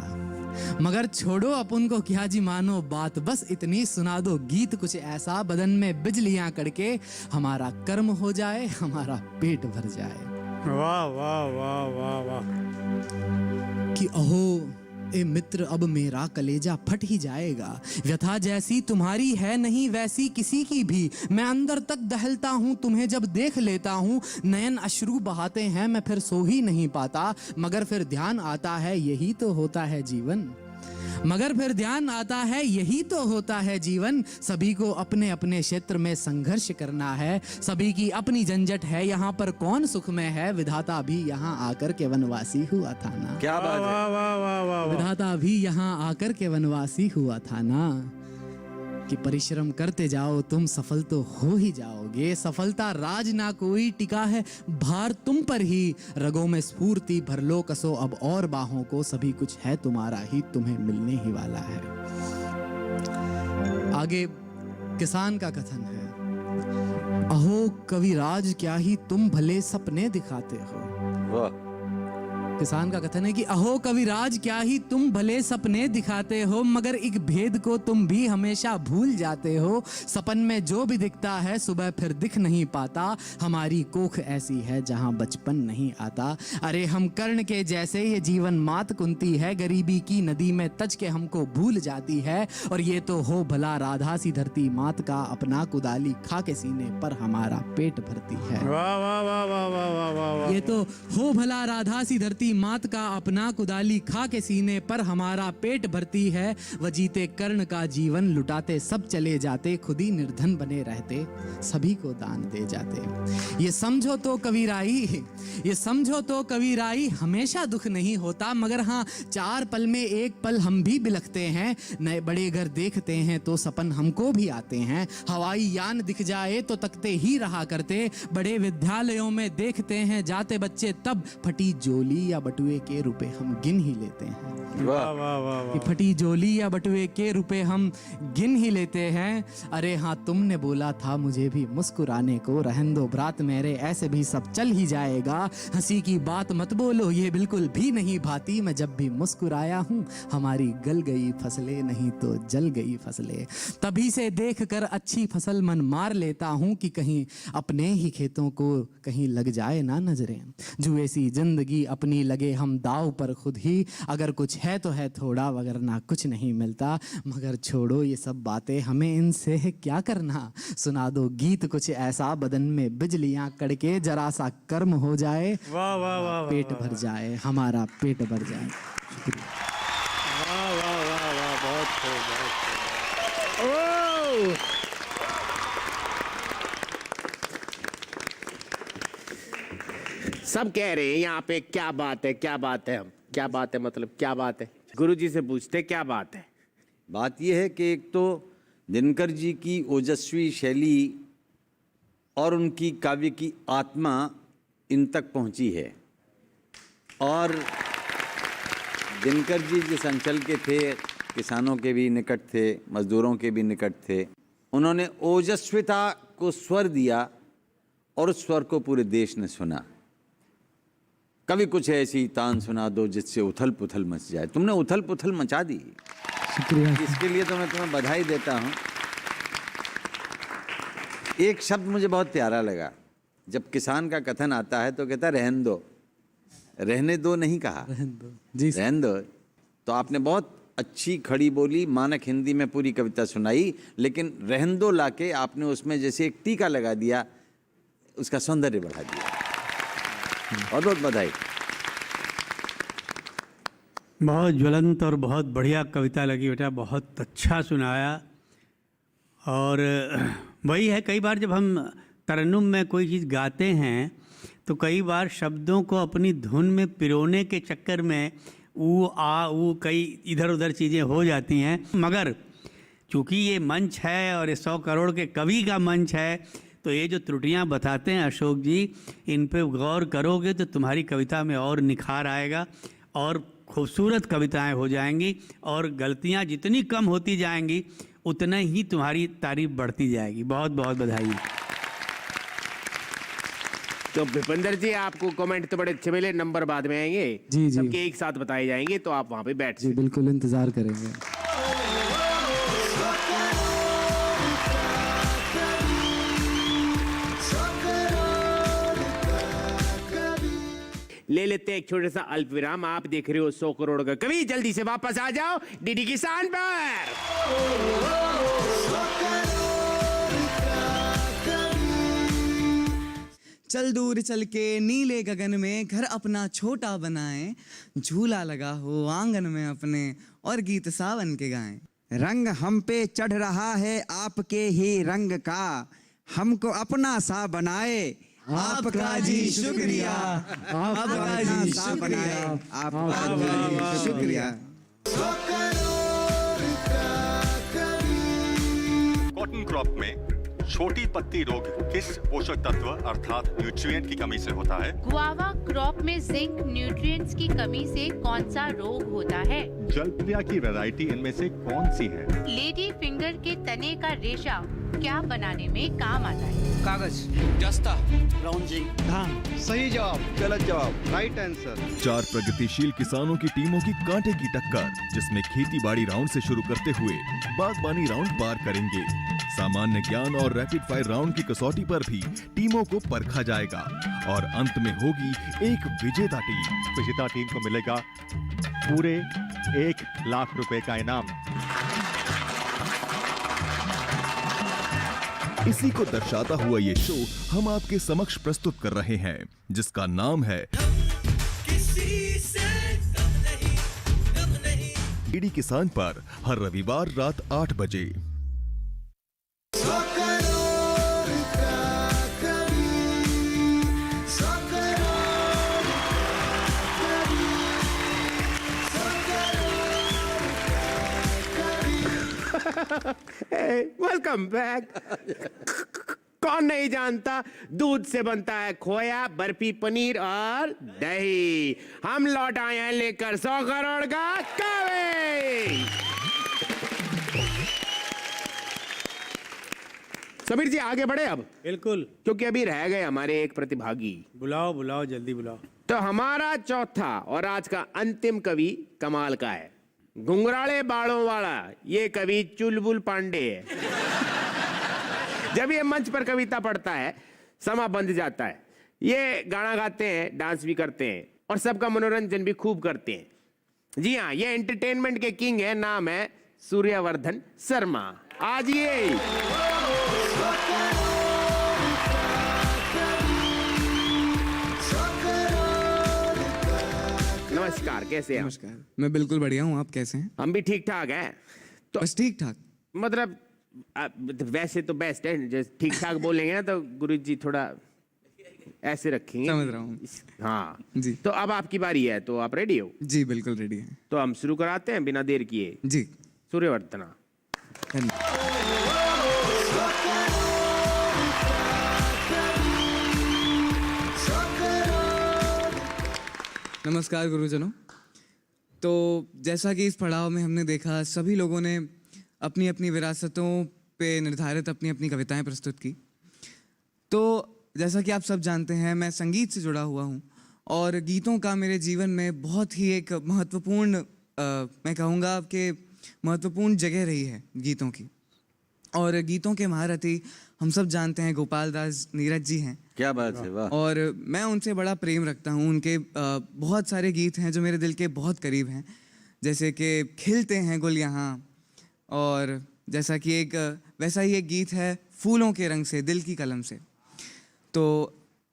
मगर छोड़ो अपन को क्या जी, मानो बात बस इतनी। सुना दो गीत कुछ ऐसा, बदन में बिजलियां कड़के, हमारा कर्म हो जाए हमारा पेट भर जाए। वाह वाह वाह वाह वाह। कि अहो ए मित्र अब मेरा कलेजा फट ही जाएगा। व्यथा जैसी तुम्हारी है नहीं वैसी किसी की भी, मैं अंदर तक दहलता हूँ तुम्हें जब देख लेता हूँ। नयन अश्रु बहाते हैं मैं फिर सो ही नहीं पाता, मगर फिर ध्यान आता है यही तो होता है जीवन। मगर फिर ध्यान आता है यही तो होता है जीवन। सभी को अपने अपने क्षेत्र में संघर्ष करना है, सभी की अपनी झंझट है, यहाँ पर कौन सुख में है। विधाता भी यहाँ आकर के वनवासी हुआ था ना। क्या बात है। वाह वाह वाह वाह। विधाता भी यहाँ आकर के वनवासी हुआ था ना। कि परिश्रम करते जाओ तुम सफल तो हो ही जाओगे। सफलता राज ना कोई टिका है भार तुम पर ही। रगों में स्फूर्ति भर लो कसो अब और बाहों को, सभी कुछ है तुम्हारा ही, तुम्हें मिलने ही वाला है। आगे किसान का कथन है, अहो कविराज क्या ही तुम भले सपने दिखाते हो। वाह। किसान का कथन है कि अहो कविराज क्या ही तुम भले सपने दिखाते हो, मगर एक भेद को तुम भी हमेशा भूल जाते हो। सपन में जो भी दिखता है सुबह फिर दिख नहीं पाता, हमारी कोख ऐसी है जहां बचपन नहीं आता। अरे हम कर्ण के जैसे ये जीवन मात कुंती है, गरीबी की नदी में तज के हमको भूल जाती है। और ये तो हो भला राधा सी धरती मात का, अपना कुदाली खा के सीने पर हमारा पेट भरती है। वाह वाह वाह वाह वाह वाह वाह। ये तो हो भला राधा सी धरती मात का, अपना कुदाली खा के सीने पर हमारा पेट भरती है। वह जीते कर्ण का जीवन लुटाते सब चले जाते, खुद ही निर्धन बने रहते सभी को दान दे जाते। ये समझो तो कबीराई, ये समझो तो कबीराई, हमेशा दुख नहीं होता, मगर हाँ 4 पल में 1 पल हम भी बिलखते हैं। नए बड़े घर देखते हैं तो सपन हमको भी आते हैं, हवाई यान दिख जाए तो तकते ही रहा करते। बड़े विद्यालयों में देखते हैं जाते बच्चे तब, फटी जोली या बटुए के रुपए हम गिन ही लेते हैं। वाह वाह वाह। कि फटी जोली या बटुए के रुपए हम गिन ही लेते हैं। अरे हाँ तुमने बोला था मुझे भी मुस्कुराने को, रहन दो भ्रात मेरे ऐसे भी सब चल ही जाएगा। हंसी की बात मत बोलो ये बिल्कुल भी नहीं भाती, मैं जब भी मुस्कुराया हूँ हमारी गल गई फसलें नहीं तो जल गई फसलें। तभी से देख कर अच्छी फसल मन मार लेता हूँ कि कहीं अपने ही खेतों को कहीं लग जाए ना नजरें। जुए सी जिंदगी अपनी लगे हम दाव पर खुद ही, अगर कुछ है तो है थोड़ा वगरना कुछ नहीं मिलता। मगर छोड़ो ये सब बातें, हमें इनसे क्या करना। सुना दो गीत कुछ ऐसा, बदन में बिजलियां कड़के, जरा सा कर्म हो जाए वाह वाह वाह। पेट भर जाए हमारा पेट भर जाए। शुक्रिया। वाह वाह वाह वाह। बहुत खूब बहुत खूब। ओह! सब कह रहे हैं यहाँ पे क्या बात है, क्या बात है। हम क्या बात है मतलब क्या बात है, गुरुजी से पूछते क्या बात है। बात यह है कि एक तो दिनकर जी की ओजस्वी शैली और उनकी काव्य की आत्मा इन तक पहुंची है, और दिनकर जी जिस अंचल के थे, किसानों के भी निकट थे, मजदूरों के भी निकट थे, उन्होंने ओजस्विता को स्वर दिया और उस स्वर को पूरे देश ने सुना। कभी कुछ ऐसी तान सुना दो जिससे उथल पुथल मच जाए। तुमने उथल पुथल मचा दी, शुक्रिया। इसके लिए तो मैं तुम्हें बधाई देता हूँ। एक शब्द मुझे बहुत प्यारा लगा, जब किसान का कथन आता है तो कहता रहने दो, रहने दो नहीं कहा, जी रहने दो। तो आपने बहुत अच्छी खड़ी बोली, मानक हिंदी में पूरी कविता सुनाई, लेकिन रहने दो लाके आपने उसमें जैसे एक टीका लगा दिया, उसका सौंदर्य बढ़ा दिया। बहुत बहुत बधाई। बहुत ज्वलंत और बहुत बढ़िया कविता लगी बेटा, बहुत अच्छा सुनाया। और वही है, कई बार जब हम तरन्नुम में कोई चीज़ गाते हैं तो कई बार शब्दों को अपनी धुन में पिरोने के चक्कर में ऊ कई इधर उधर चीज़ें हो जाती हैं। मगर चूँकि ये मंच है और ये 100 करोड़ के कवि का मंच है, तो ये जो त्रुटियां बताते हैं अशोक जी, इन पे गौर करोगे तो तुम्हारी कविता में और निखार आएगा और खूबसूरत कविताएं हो जाएंगी, और गलतियां जितनी कम होती जाएंगी उतना ही तुम्हारी तारीफ बढ़ती जाएगी। बहुत बहुत बधाई। तो विपिंदर जी, आपको कमेंट तो बड़े अच्छे मिले, नंबर बाद में आएंगे। जी जी, सबके एक साथ बताए जाएंगे, तो आप वहां पे बैठ जी बिल्कुल इंतजार करेंगे। ले लेते हैं एक छोटा सा अल्प विराम। आप देख रहे हो 100 करोड़ का कवि। जल्दी से वापस आ जाओ डीडी किसान पर। चल दूर चल के नीले गगन में घर अपना छोटा बनाएं, झूला लगा हो आंगन में अपने और गीत सावन के गाएं। रंग हम पे चढ़ रहा है आपके ही रंग का, हमको अपना सा बनाए आपका जी शुक्रिया, आपका जी शुक्रिया, आपका जी शुक्रिया। कॉटन क्रॉप में छोटी पत्ती रोग किस पोषक तत्व अर्थात न्यूट्रिएंट की कमी से होता है? गुआवा क्रॉप में जिंक न्यूट्रिएंट्स की कमी से कौन सा रोग होता है? जलप्रिया की वैरायटी इनमें से कौन सी है? लेडी फिंगर के तने का रेशा क्या बनाने में काम आता है? कागज, दस्ता, ब्राउन जिंक, धान। सही जवाब, गलत जवाब, राइट आंसर। 4 प्रगतिशील किसानों की टीमों की कांटे की टक्कर, जिसमें खेती बाड़ी राउंड से शुरू करते हुए बागबानी राउंड पार करेंगे। सामान्य ज्ञान और रैपिड फायर राउंड की कसौटी पर भी टीमों को परखा जाएगा और अंत में होगी एक विजेता टीम। विजेता टीम को मिलेगा पूरे 1 लाख रुपए का इनाम। इसी को दर्शाता हुआ ये शो हम आपके समक्ष प्रस्तुत कर रहे हैं, जिसका नाम है डीडी किसान पर हर रविवार रात 8 बजे। Welcome back. कौन नहीं जानता दूध से बनता है खोया, बर्फी, पनीर और दही। हम लौट आए हैं लेकर 100 करोड़ का कवि। समीर जी आगे बढ़े अब, बिल्कुल, क्योंकि अभी रह गए हमारे एक प्रतिभागी। बुलाओ बुलाओ, जल्दी बुलाओ। तो हमारा चौथा और आज का अंतिम कवि कमाल का है। घुंघराले बालों वाला ये कवि चुलबुल पांडे है। जब ये मंच पर कविता पढ़ता है समा बंध जाता है। ये गाना गाते हैं, डांस भी करते हैं और सबका मनोरंजन भी खूब करते हैं। जी हाँ, ये एंटरटेनमेंट के किंग है। नाम है सूर्यवर्धन शर्मा। आज ये नमस्कार, कैसे हैं? नमस्कार, मैं बिल्कुल बढ़िया हूँ। आप कैसे हैं? हम भी ठीक ठाक हैं। तो बस ठीक ठाक, मतलब वैसे तो बेस्ट है, जैसे ठीक ठाक बोलेंगे ना तो गुरुजी थोड़ा ऐसे रखेंगे। समझ रहा हूँ। हाँ जी। तो अब आपकी बारी है, तो आप रेडी हो? जी बिल्कुल रेडी हैं। तो हम शुरू कराते हैं बिना देर किए। जी सूर्यवर्धना। नमस्कार गुरुजनों। तो जैसा कि इस पड़ाव में हमने देखा, सभी लोगों ने अपनी अपनी विरासतों पे निर्धारित अपनी अपनी कविताएं प्रस्तुत की। तो जैसा कि आप सब जानते हैं, मैं संगीत से जुड़ा हुआ हूँ और गीतों का मेरे जीवन में बहुत ही एक महत्वपूर्ण मैं कहूँगा कि महत्वपूर्ण जगह रही है गीतों की। और गीतों के महारथी हम सब जानते हैं गोपाल दास नीरज जी हैं। क्या बात है, वाह। और मैं उनसे बड़ा प्रेम रखता हूँ। उनके बहुत सारे गीत हैं जो मेरे दिल के बहुत करीब हैं, जैसे कि खिलते हैं गुल यहाँ, और जैसा कि एक वैसा ही एक गीत है फूलों के रंग से दिल की कलम से। तो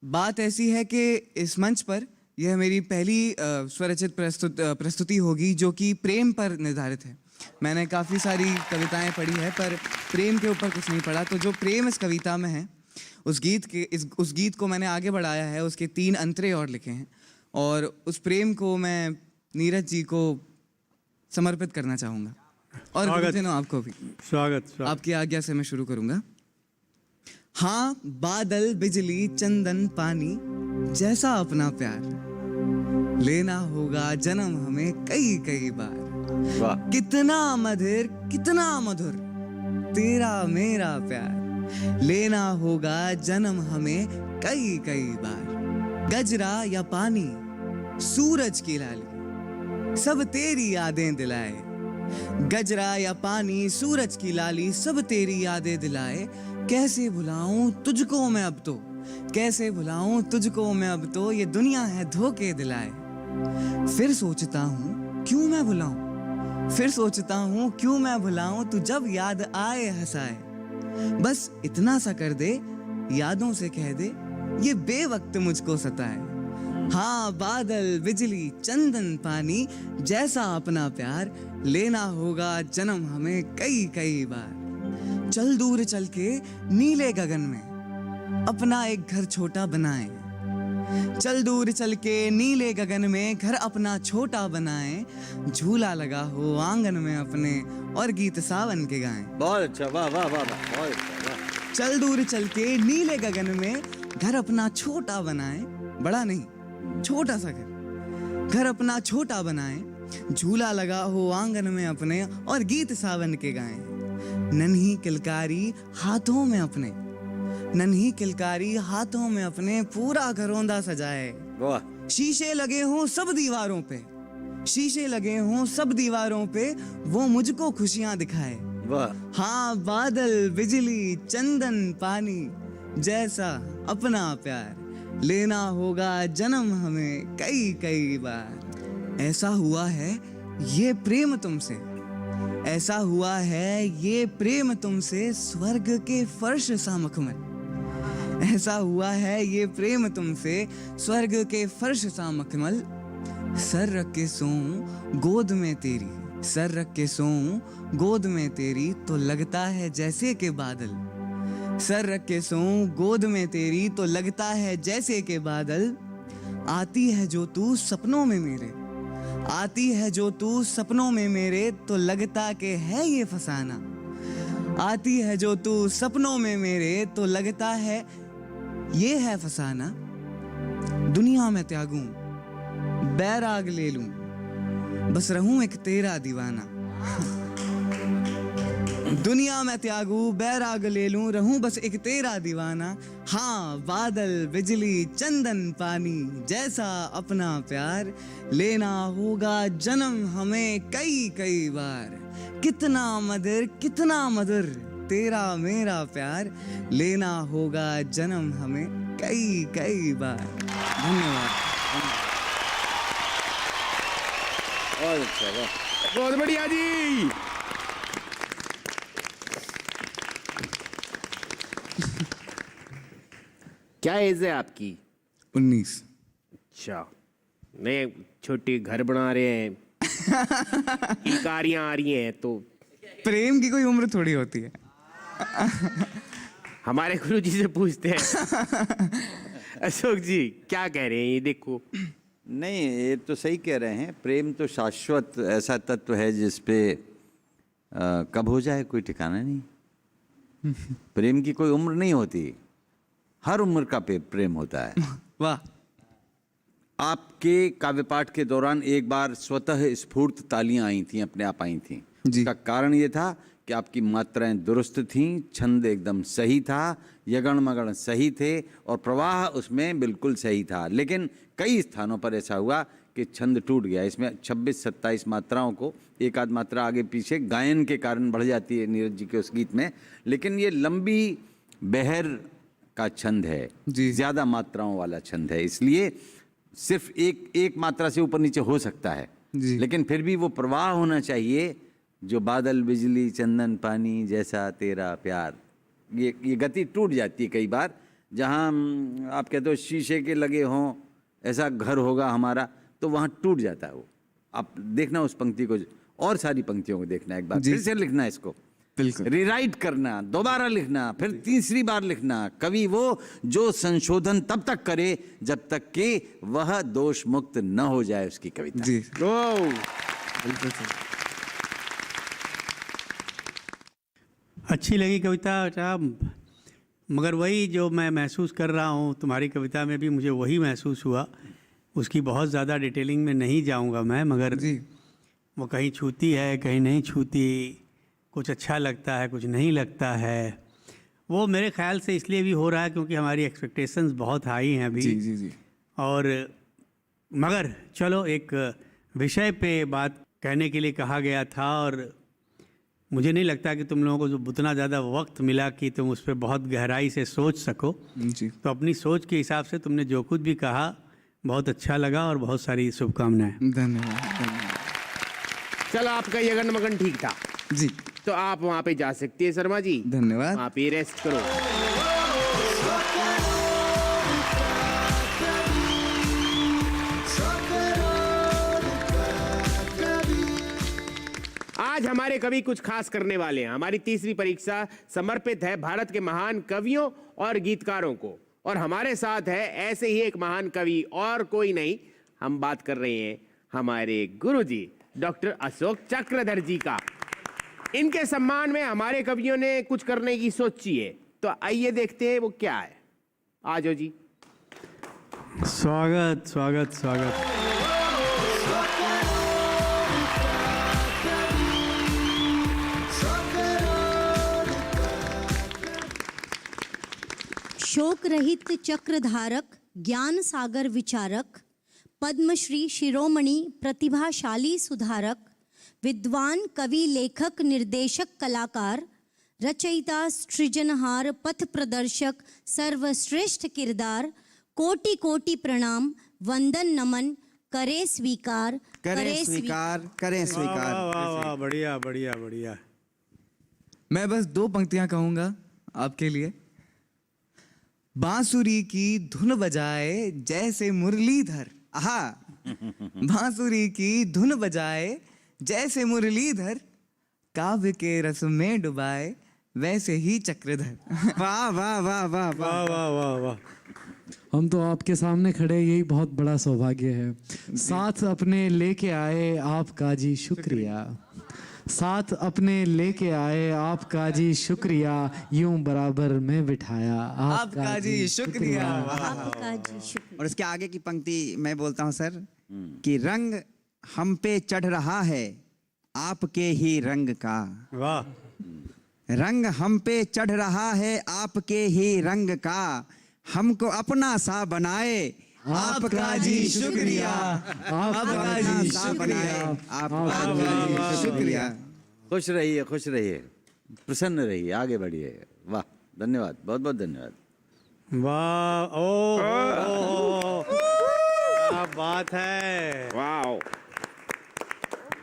बात ऐसी है कि इस मंच पर यह मेरी पहली स्वरचित प्रस्तुति होगी जो कि प्रेम पर निर्धारित है। मैंने काफ़ी सारी कविताएं पढ़ी है पर प्रेम के ऊपर कुछ नहीं पढ़ा। तो जो प्रेम इस कविता में है, उस गीत को मैंने आगे बढ़ाया है, उसके 3 अंतरे और लिखे हैं और उस प्रेम को मैं नीरज जी को समर्पित करना चाहूँगा। और गुरुजनों आपको भी स्वागत। आपकी आज्ञा से मैं शुरू करूँगा। हाँ, बादल बिजली चंदन पानी जैसा अपना प्यार लेना होगा जन्म हमें कई कई बार। वाह। कितना मधुर तेरा मेरा प्यार लेना होगा जन्म हमें कई कई बार। गजरा या पानी सूरज की लाली सब तेरी यादें दिलाए। गजरा या पानी सूरज की लाली सब तेरी यादें दिलाए। कैसे भुलाऊं तुझको मैं अब तो, कैसे भुलाऊं तुझको मैं अब तो, ये दुनिया है धोखे दिलाए। फिर सोचता हूँ क्यों मैं भुलाऊं, फिर सोचता हूँ क्यों मैं भुलाऊं, तू जब याद आए हंसाए। बस इतना सा कर दे, यादों से कह दे ये बेवक्त मुझको सताए। हाँ, बादल बिजली चंदन पानी जैसा अपना प्यार लेना होगा जन्म हमें कई कई बार। चल दूर चल के नीले गगन में अपना एक घर छोटा बनाए। चल दूर चल के नीले गगन में घर अपना छोटा बनाए। झूला लगा हो आंगन में अपने और गीत सावन के गाएं। बहुत अच्छा, वाह वाह वाह, बहुत अच्छा, वाह। चल दूर चल के नीले गगन में घर अपना छोटा बनाए, बड़ा नहीं छोटा सा घर अपना छोटा बनाए। झूला लगा हो आंगन में अपने और गीत सावन के गाएं। नन्ही किलकारी हाथों में अपने, नन्ही किलकारी हाथों में अपने पूरा घरौंदा सजाए। वाह। शीशे लगे हों सब दीवारों पे, शीशे लगे हों सब दीवारों पे, वो मुझको खुशियां दिखाए। वाह। हाँ, बादल बिजली चंदन पानी जैसा अपना प्यार लेना होगा जन्म हमें कई कई बार। ऐसा हुआ है ये प्रेम तुमसे, ऐसा हुआ है ये प्रेम तुमसे, स्वर्ग के फर्श सा मखमल। ऐसा हुआ है ये प्रेम तुमसे, स्वर्ग के फर्श सा मखमल। सर रख के सोऊं गोद में तेरी, सर रख के सोऊं गोद में तेरी, तो लगता है जैसे के बादल। सर रख के सोऊं गोद में तेरी, तो लगता है जैसे के बादल। आती है जो तू सपनों में मेरे, आती है जो तू सपनों में मेरे, तो लगता के है ये फसाना। आती है जो तू सपनों में मेरे, तो लगता है ये है फसाना। दुनिया में त्यागूं बैराग ले लूं, बस रहूं एक तेरा दीवाना। दुनिया में त्यागू बैराग ले लूं, रहूं बस एक तेरा दीवाना। हाँ, बादल बिजली चंदन पानी जैसा अपना प्यार लेना होगा जन्म हमें कई कई बार। कितना मधुर तेरा मेरा प्यार लेना होगा जन्म हमें कई कई बार। धन्यवाद। बहुत अच्छा, वाह। बहुत बढ़िया जी। क्या एज है आपकी? 19। अच्छा, नहीं छोटी घर बना रहे हैं, किलकारियां आ रही हैं, तो प्रेम की कोई उम्र थोड़ी होती है। हमारे गुरु जी से पूछते हैं। अशोक जी क्या कह रहे हैं ये देखो। नहीं, ये तो सही कह रहे हैं। प्रेम तो शाश्वत ऐसा तत्व है जिसपे कब हो जाए कोई ठिकाना नहीं। प्रेम की कोई उम्र नहीं होती, हर उम्र का प्रेम होता है। वाह। आपके काव्य पाठ के दौरान एक बार स्वतः स्फूर्त तालियां आई थी, अपने आप आई थी। इसका कारण ये था कि आपकी मात्राएं दुरुस्त थीं, छंद एकदम सही था, यगण मगण सही थे और प्रवाह उसमें बिल्कुल सही था। लेकिन कई स्थानों पर ऐसा हुआ कि छंद टूट गया। इसमें 26-27 मात्राओं को एक आध मात्रा आगे पीछे गायन के कारण बढ़ जाती है नीरज जी के उस गीत में, लेकिन ये लंबी बहर का छंद है, ज़्यादा मात्राओं वाला छंद है, इसलिए सिर्फ एक मात्रा से ऊपर नीचे हो सकता है, लेकिन फिर भी वो प्रवाह होना चाहिए जो बादल बिजली चंदन पानी जैसा तेरा प्यार। ये गति टूट जाती है कई बार। जहाँ आप कहते हो शीशे के लगे हों ऐसा घर होगा हमारा, तो वहाँ टूट जाता है वो। आप देखना उस पंक्ति को और सारी पंक्तियों को देखना, एक बार फिर से लिखना इसको, बिल्कुल रिराइट करना, दोबारा लिखना, फिर तीसरी बार लिखना। कवि वो जो संशोधन तब तक करे जब तक कि वह दोष मुक्त न हो जाए उसकी कविता। जी बिल्कुल अच्छी लगी कविता साहब, मगर वही जो मैं महसूस कर रहा हूँ तुम्हारी कविता में भी मुझे वही महसूस हुआ। उसकी बहुत ज़्यादा डिटेलिंग में नहीं जाऊँगा मैं, मगर वो कहीं छूती है कहीं नहीं छूती, कुछ अच्छा लगता है कुछ नहीं लगता है। वो मेरे ख्याल से इसलिए भी हो रहा है क्योंकि हमारी एक्सपेक्टेशंस बहुत हाई हैं अभी। जी। और मगर चलो, एक विषय पे बात कहने के लिए कहा गया था और मुझे नहीं लगता कि तुम लोगों को जो उतना ज़्यादा वक्त मिला कि तुम उस पर बहुत गहराई से सोच सको। तो अपनी सोच के हिसाब से तुमने जो कुछ भी कहा बहुत अच्छा लगा और बहुत सारी शुभकामनाएं। धन्यवाद। चलो, आपका यगन मगन ठीक था जी, तो आप वहाँ पे जा सकती है शर्मा जी। धन्यवाद। वहाँ पे रेस्ट करो। आज हमारे कवि कुछ खास करने वाले हैं। हमारी तीसरी परीक्षा समर्पित है भारत के महान कवियों और गीतकारों को, और हमारे साथ है ऐसे ही एक महान कवि और कोई नहीं, हम बात कर रहे हैं हमारे गुरुजी डॉक्टर अशोक चक्रधर जी का। इनके सम्मान में हमारे कवियों ने कुछ करने की सोची है, तो आइए देखते हैं वो क्या है। आ जाओ जी। स्वागत स्वागत स्वागत। शोक रहित चक्रधारक, ज्ञान सागर विचारक, पद्मश्री शिरोमणि प्रतिभाशाली सुधारक, विद्वान कवि लेखक निर्देशक कलाकार, रचयिता सृजनहार पथ प्रदर्शक सर्वश्रेष्ठ किरदार, कोटि कोटि प्रणाम वंदन नमन, करे स्वीकार करें स्वीकार। वाह वाह, बढ़िया बढ़िया बढ़िया। मैं बस 2 पंक्तियां कहूंगा आपके लिए। बांसुरी की धुन बजाए जैसे मुरलीधर, आहा, बांसुरी की धुन बजाए जैसे मुरलीधर, काव्य के रस में डुबाए वैसे ही चक्रधर। वाह वाह वाह वाह वाह वाह वाह वाह। हम तो आपके सामने खड़े, यही बहुत बड़ा सौभाग्य है। साथ अपने लेके आए आपका जी शुक्रिया, साथ अपने लेके आए आपका जी शुक्रिया, यूं बराबर में बिठाया आपका जी शुक्रिया। आपका जी शुक्रिया। और इसके आगे की पंक्ति मैं बोलता हूँ सर, कि रंग हम पे चढ़ रहा है आपके ही रंग का। वाह। रंग हम पे चढ़ रहा है आपके ही रंग का, हमको अपना सा बनाए आपका जी शुक्रिया, आपका जी शुक्रिया, आपका जी शुक्रिया। खुश रहिए, प्रसन्न रहिए, आगे बढ़िए। वाह, धन्यवाद, बहुत बहुत धन्यवाद। वाह, ओ क्या बात है। वाह,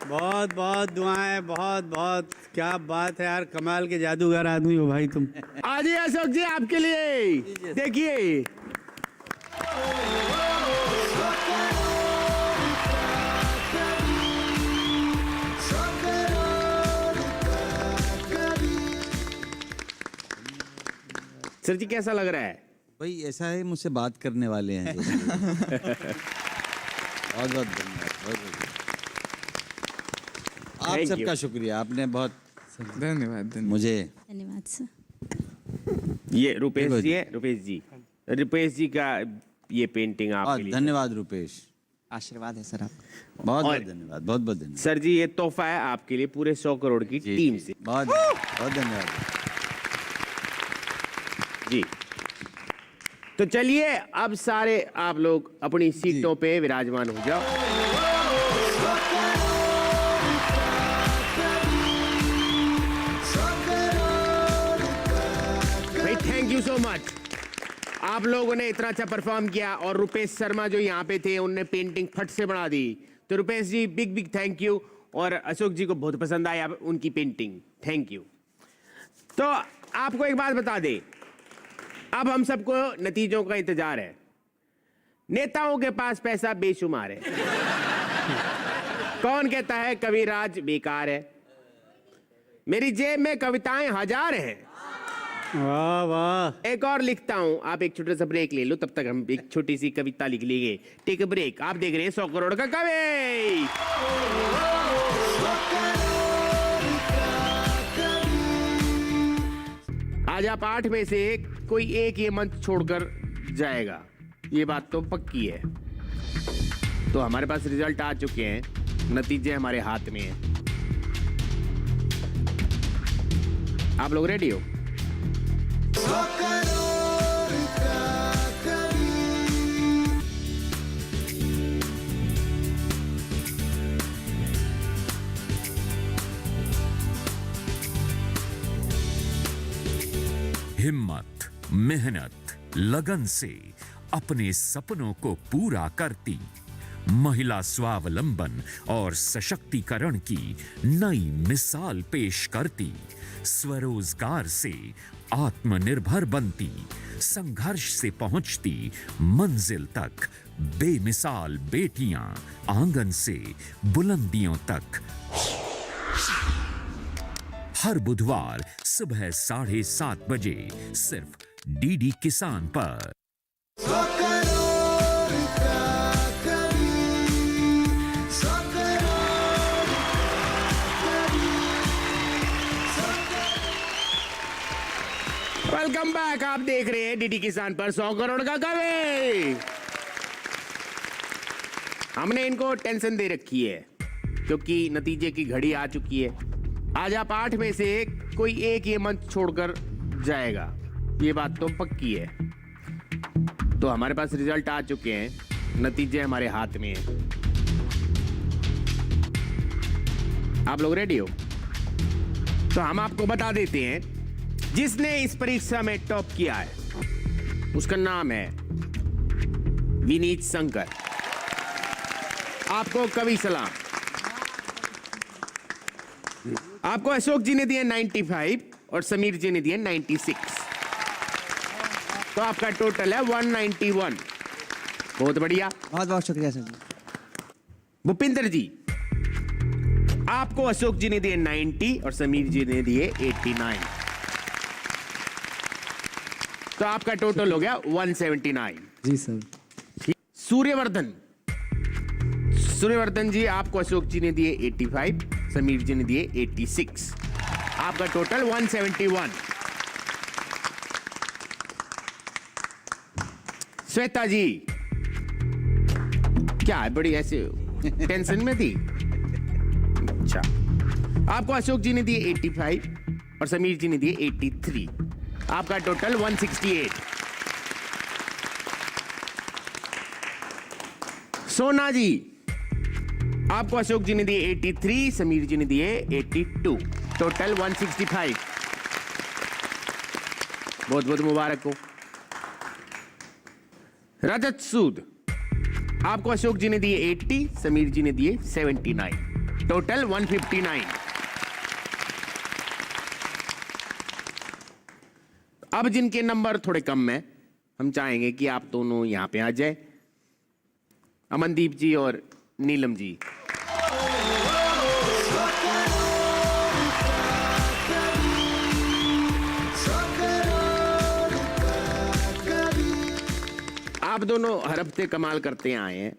बहुत बहुत दुआएं, बहुत बहुत क्या बात है यार, कमाल के जादूगर आदमी हो भाई तुम। आजिए अशोक जी, आपके लिए देखिए। सर जी, कैसा लग रहा है? भाई ऐसा है, मुझसे बात करने वाले हैं। बहुत बहुत धन्यवाद, आप सबका शुक्रिया, आपने बहुत धन्यवाद। मुझे धन्यवाद सर। ये रुपेश जी है, रुपेश जी का ये पेंटिंग आपके लिए। धन्यवाद रुपेश, आशीर्वाद है सर आप। बहुत और- बहुत धन्यवाद, बहुत बहुत धन्यवाद सर जी ये तोहफा है आपके लिए पूरे 100 करोड़ की जी, टीम जी, से। बहुत बहुत धन्यवाद। जी तो चलिए अब सारे आप लोग अपनी सीटों पे विराजमान हो जाओ। भाई थैंक यू सो मच, आप लोगों ने इतना अच्छा परफॉर्म किया और रुपेश शर्मा जो यहाँ पे थे उनने पेंटिंग फट से बना दी। तो रुपेश जी बिग बिग थैंक यू, और अशोक जी को बहुत पसंद आया उनकी पेंटिंग, थैंक यू। तो आपको एक बात बता दें, अब हम सबको नतीजों का इंतजार है। नेताओं के पास पैसा बेशुमार है। कौन कहता है कविराज बेकार है? मेरी जेब में कविताएं हजार हैं। वाह वाह। एक और लिखता हूं, आप एक छोटा सा ब्रेक ले लो, तब तक हम एक छोटी सी कविता लिख लेंगे। Take a break. आप देख रहे हैं 100 करोड़ का कवि। आज आप 8 में से कोई एक ये मंच छोड़कर जाएगा, ये बात तो पक्की है। तो हमारे पास रिजल्ट आ चुके हैं, नतीजे हमारे हाथ में हैं। आप लोग रेडी हो? हिम्मत, मेहनत, लगन से अपने सपनों को पूरा करती, महिला स्वावलंबन और सशक्तिकरण की नई मिसाल पेश करती, स्वरोजगार से आत्मनिर्भर बनती, संघर्ष से पहुंचती मंजिल तक, बेमिसाल बेटियां आंगन से बुलंदियों तक। हर बुधवार सुबह 7:30 बजे सिर्फ डीडी किसान पर। Welcome back. आप देख रहे हैं डीडी किसान पर 100 करोड़ का कवि। हमने इनको टेंशन दे रखी है क्योंकि नतीजे की घड़ी आ चुकी है। आज आप 8 में से कोई एक ये मंच छोड़कर जाएगा, ये बात तो पक्की है। तो हमारे पास रिजल्ट आ चुके हैं, नतीजे हमारे हाथ में हैं। आप लोग रेडी हो? तो हम आपको बता देते हैं, जिसने इस परीक्षा में टॉप किया है उसका नाम है विनीत शंकर। आपको कवि सलाम। आपको अशोक जी ने दिए 95 और समीर जी ने दिए 96, तो आपका टोटल है 191। बहुत बढ़िया, बहुत बहुत शुक्रिया सर जी। भूपिंदर जी, आपको अशोक जी ने दिए 90 और समीर जी ने दिए 89, तो आपका टोटल हो गया 179। जी सर। सूर्यवर्धन, सूर्यवर्धन जी, आपको अशोक जी ने दिए 85, समीर जी ने दिए 86, आपका टोटल 171। श्वेता जी, क्या है बड़ी ऐसे टेंशन में थी? अच्छा, आपको अशोक जी ने दिए 85 और समीर जी ने दिए 83, आपका टोटल 168। सोना जी, आपको अशोक जी ने दिए 83, समीर जी ने दिए 82, टोटल 165। बहुत बहुत मुबारक हो। रजत सूद, आपको अशोक जी ने दिए 80, समीर जी ने दिए 79, टोटल 159। अब जिनके नंबर थोड़े कम हैं, हम चाहेंगे कि आप दोनों यहां पे आ जाए, अमनदीप जी और नीलम जी। आप दोनों हर हफ्ते कमाल करते आए हैं,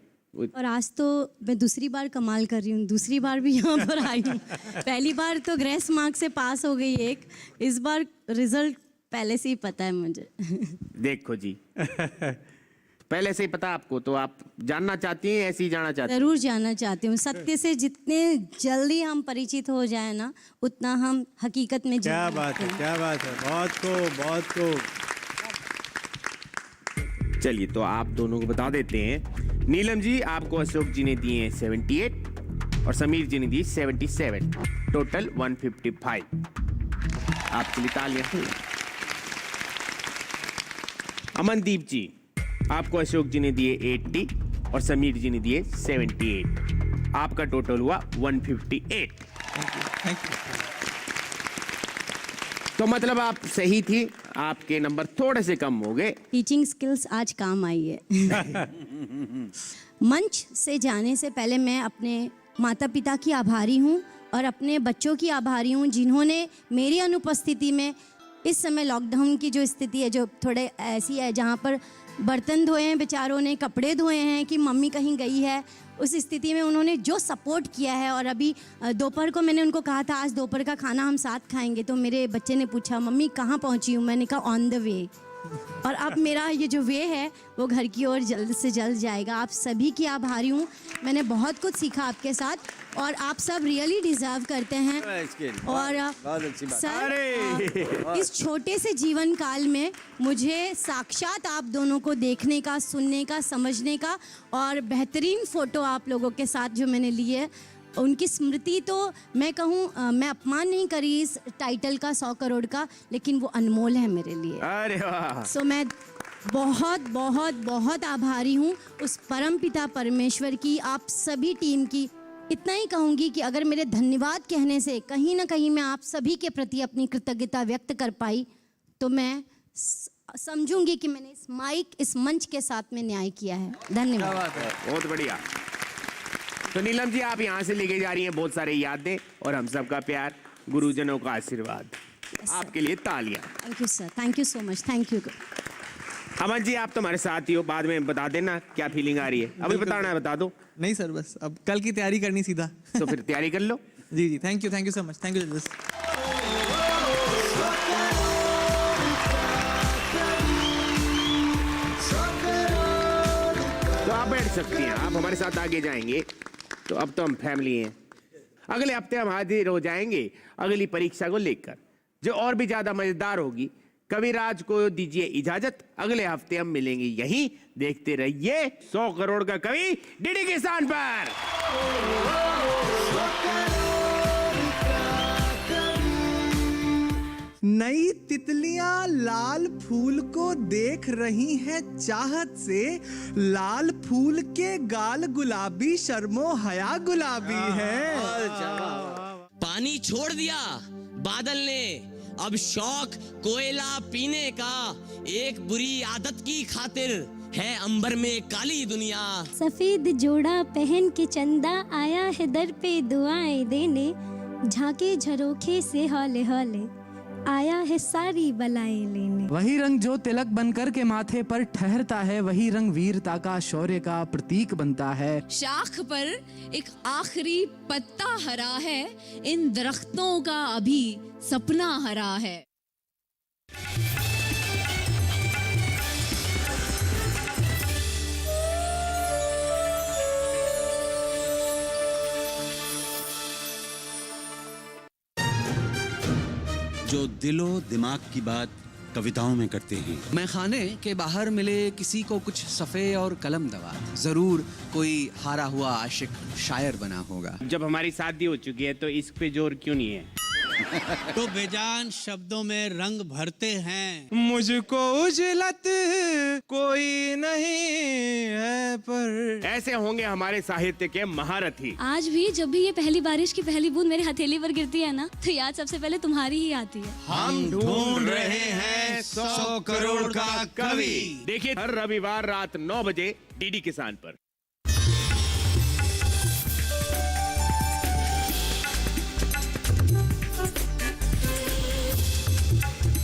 और आज तो मैं दूसरी बार कमाल कर रही हूँ, दूसरी बार भी यहाँ पर आई हूँ। पहली बार तो ग्रेस मार्क से पास हो गई एक, इस बार रिजल्ट पहले से ही पता है मुझे। देखो जी, पहले से ही पता आपको, तो आप जानना चाहती हैं, ऐसे ही जाना चाहती हैं? जरूर जानना चाहती हूँ। सत्य से जितने जल्दी हम परिचित हो जाए ना, उतना हम हकीकत में क्या जीवित बात है, हैं। क्या बात है, बहुत को। चलिए तो आप दोनों को बता देते हैं। नीलम जी आपको अशोक जी ने दिए 78 और समीर जी ने दी 77, टोटल 155। आपके लिए तालियां। अमनदीप जी आपको अशोक जी ने दिए 80 और समीर जी ने दिए 78। आपका टोटल हुआ 158। तो मतलब आप सही थी, आपके नंबर थोड़े से कम हो गए। टीचिंग स्किल्स आज काम आई है। मंच से जाने से पहले मैं अपने माता पिता की आभारी हूँ और अपने बच्चों की आभारी हूँ, जिन्होंने मेरी अनुपस्थिति में इस समय लॉकडाउन की जो स्थिति है, जो थोड़े ऐसी है जहाँ पर बर्तन धोए हैं बेचारों ने, कपड़े धोए हैं कि मम्मी कहीं गई है, उस स्थिति में उन्होंने जो सपोर्ट किया है। और अभी दोपहर को मैंने उनको कहा था आज दोपहर का खाना हम साथ खाएंगे, तो मेरे बच्चे ने पूछा मम्मी कहाँ पहुँची हूँ, मैंने कहा ऑन द वे। और अब मेरा ये जो वे है वो घर की ओर जल्द से जल्द जाएगा। आप सभी की आभारी हूँ, मैंने बहुत कुछ सीखा आपके साथ और आप सब रियली डिजर्व करते हैं। और सर, इस छोटे से जीवन काल में मुझे साक्षात आप दोनों को देखने का, सुनने का, समझने का और बेहतरीन फोटो आप लोगों के साथ जो मैंने लिए, उनकी स्मृति तो मैं कहूँ, मैं अपमान नहीं करी इस टाइटल का 100 करोड़ का, लेकिन वो अनमोल है मेरे लिए। अरे वाह। सो मैं बहुत बहुत बहुत आभारी हूँ उस परम पिता परमेश्वर की, आप सभी टीम की। इतना ही कहूँगी कि अगर मेरे धन्यवाद कहने से कहीं ना कहीं मैं आप सभी के प्रति अपनी कृतज्ञता व्यक्त कर पाई, तो मैं समझूंगी कि मैंने इस माइक, इस मंच के साथ में न्याय किया है। धन्यवाद। बहुत बढ़िया। तो नीलम जी आप यहाँ से लेके जा रही हैं बहुत सारे यादें और हम सबका प्यार, गुरुजनों का आशीर्वाद। आपके लिए तालियां। Thank you sir, thank you so much, thank you. Aman ji आप तो हमारे साथ ही हो, बाद में बता देना क्या फीलिंग आ रही है। अभी बताना है बता दो। नहीं सर, बस अब कल की तैयारी करनी सीधा। तो फिर तैयारी कर लो। जी जी, thank you so much, thank you. तो आप बैठ सकती हैं, आप हमारे साथ आगे जाएंगे। तो अब तो हम फैमिली हैं। अगले हफ्ते हम हाजिर हो जाएंगे अगली परीक्षा को लेकर, जो और भी ज्यादा मजेदार होगी। कविराज को दीजिए इजाजत, अगले हफ्ते हम मिलेंगे यहीं। देखते रहिए 100 करोड़ का कवि डीडी किसान पर। नई तितलियां लाल फूल को देख रही हैं चाहत से, लाल फूल के गाल गुलाबी, शर्मो हया गुलाबी है। पानी छोड़ दिया बादल ने, अब शौक कोयला पीने का, एक बुरी आदत की खातिर है अंबर में काली दुनिया। सफेद जोड़ा पहन के चंदा आया है दर पे दुआएं देने, झांके झरोखे से हौले हौले आया है सारी बलाएं लेने। वही रंग जो तिलक बनकर के माथे पर ठहरता है, वही रंग वीरता का, शौर्य का प्रतीक बनता है। शाख पर एक आखिरी पत्ता हरा है, इन दरख्तों का अभी सपना हरा है। जो दिलो दिमाग की बात कविताओं में करते हैं। मैं खाने के बाहर मिले किसी को कुछ सफ़े और कलम दवा, जरूर कोई हारा हुआ आशिक शायर बना होगा। जब हमारी शादी हो चुकी है तो इस पे जोर क्यों नहीं है? तो बेजान शब्दों में रंग भरते हैं। मुझको उजलत कोई नहीं है, पर ऐसे होंगे हमारे साहित्य के महारथी। आज भी जब भी ये पहली बारिश की पहली बूंद मेरे हथेली पर गिरती है ना, तो याद सबसे पहले तुम्हारी ही आती है। हम ढूंढ रहे हैं 100 करोड़ का कवि। देखिए हर रविवार रात 9 बजे डीडी किसान पर।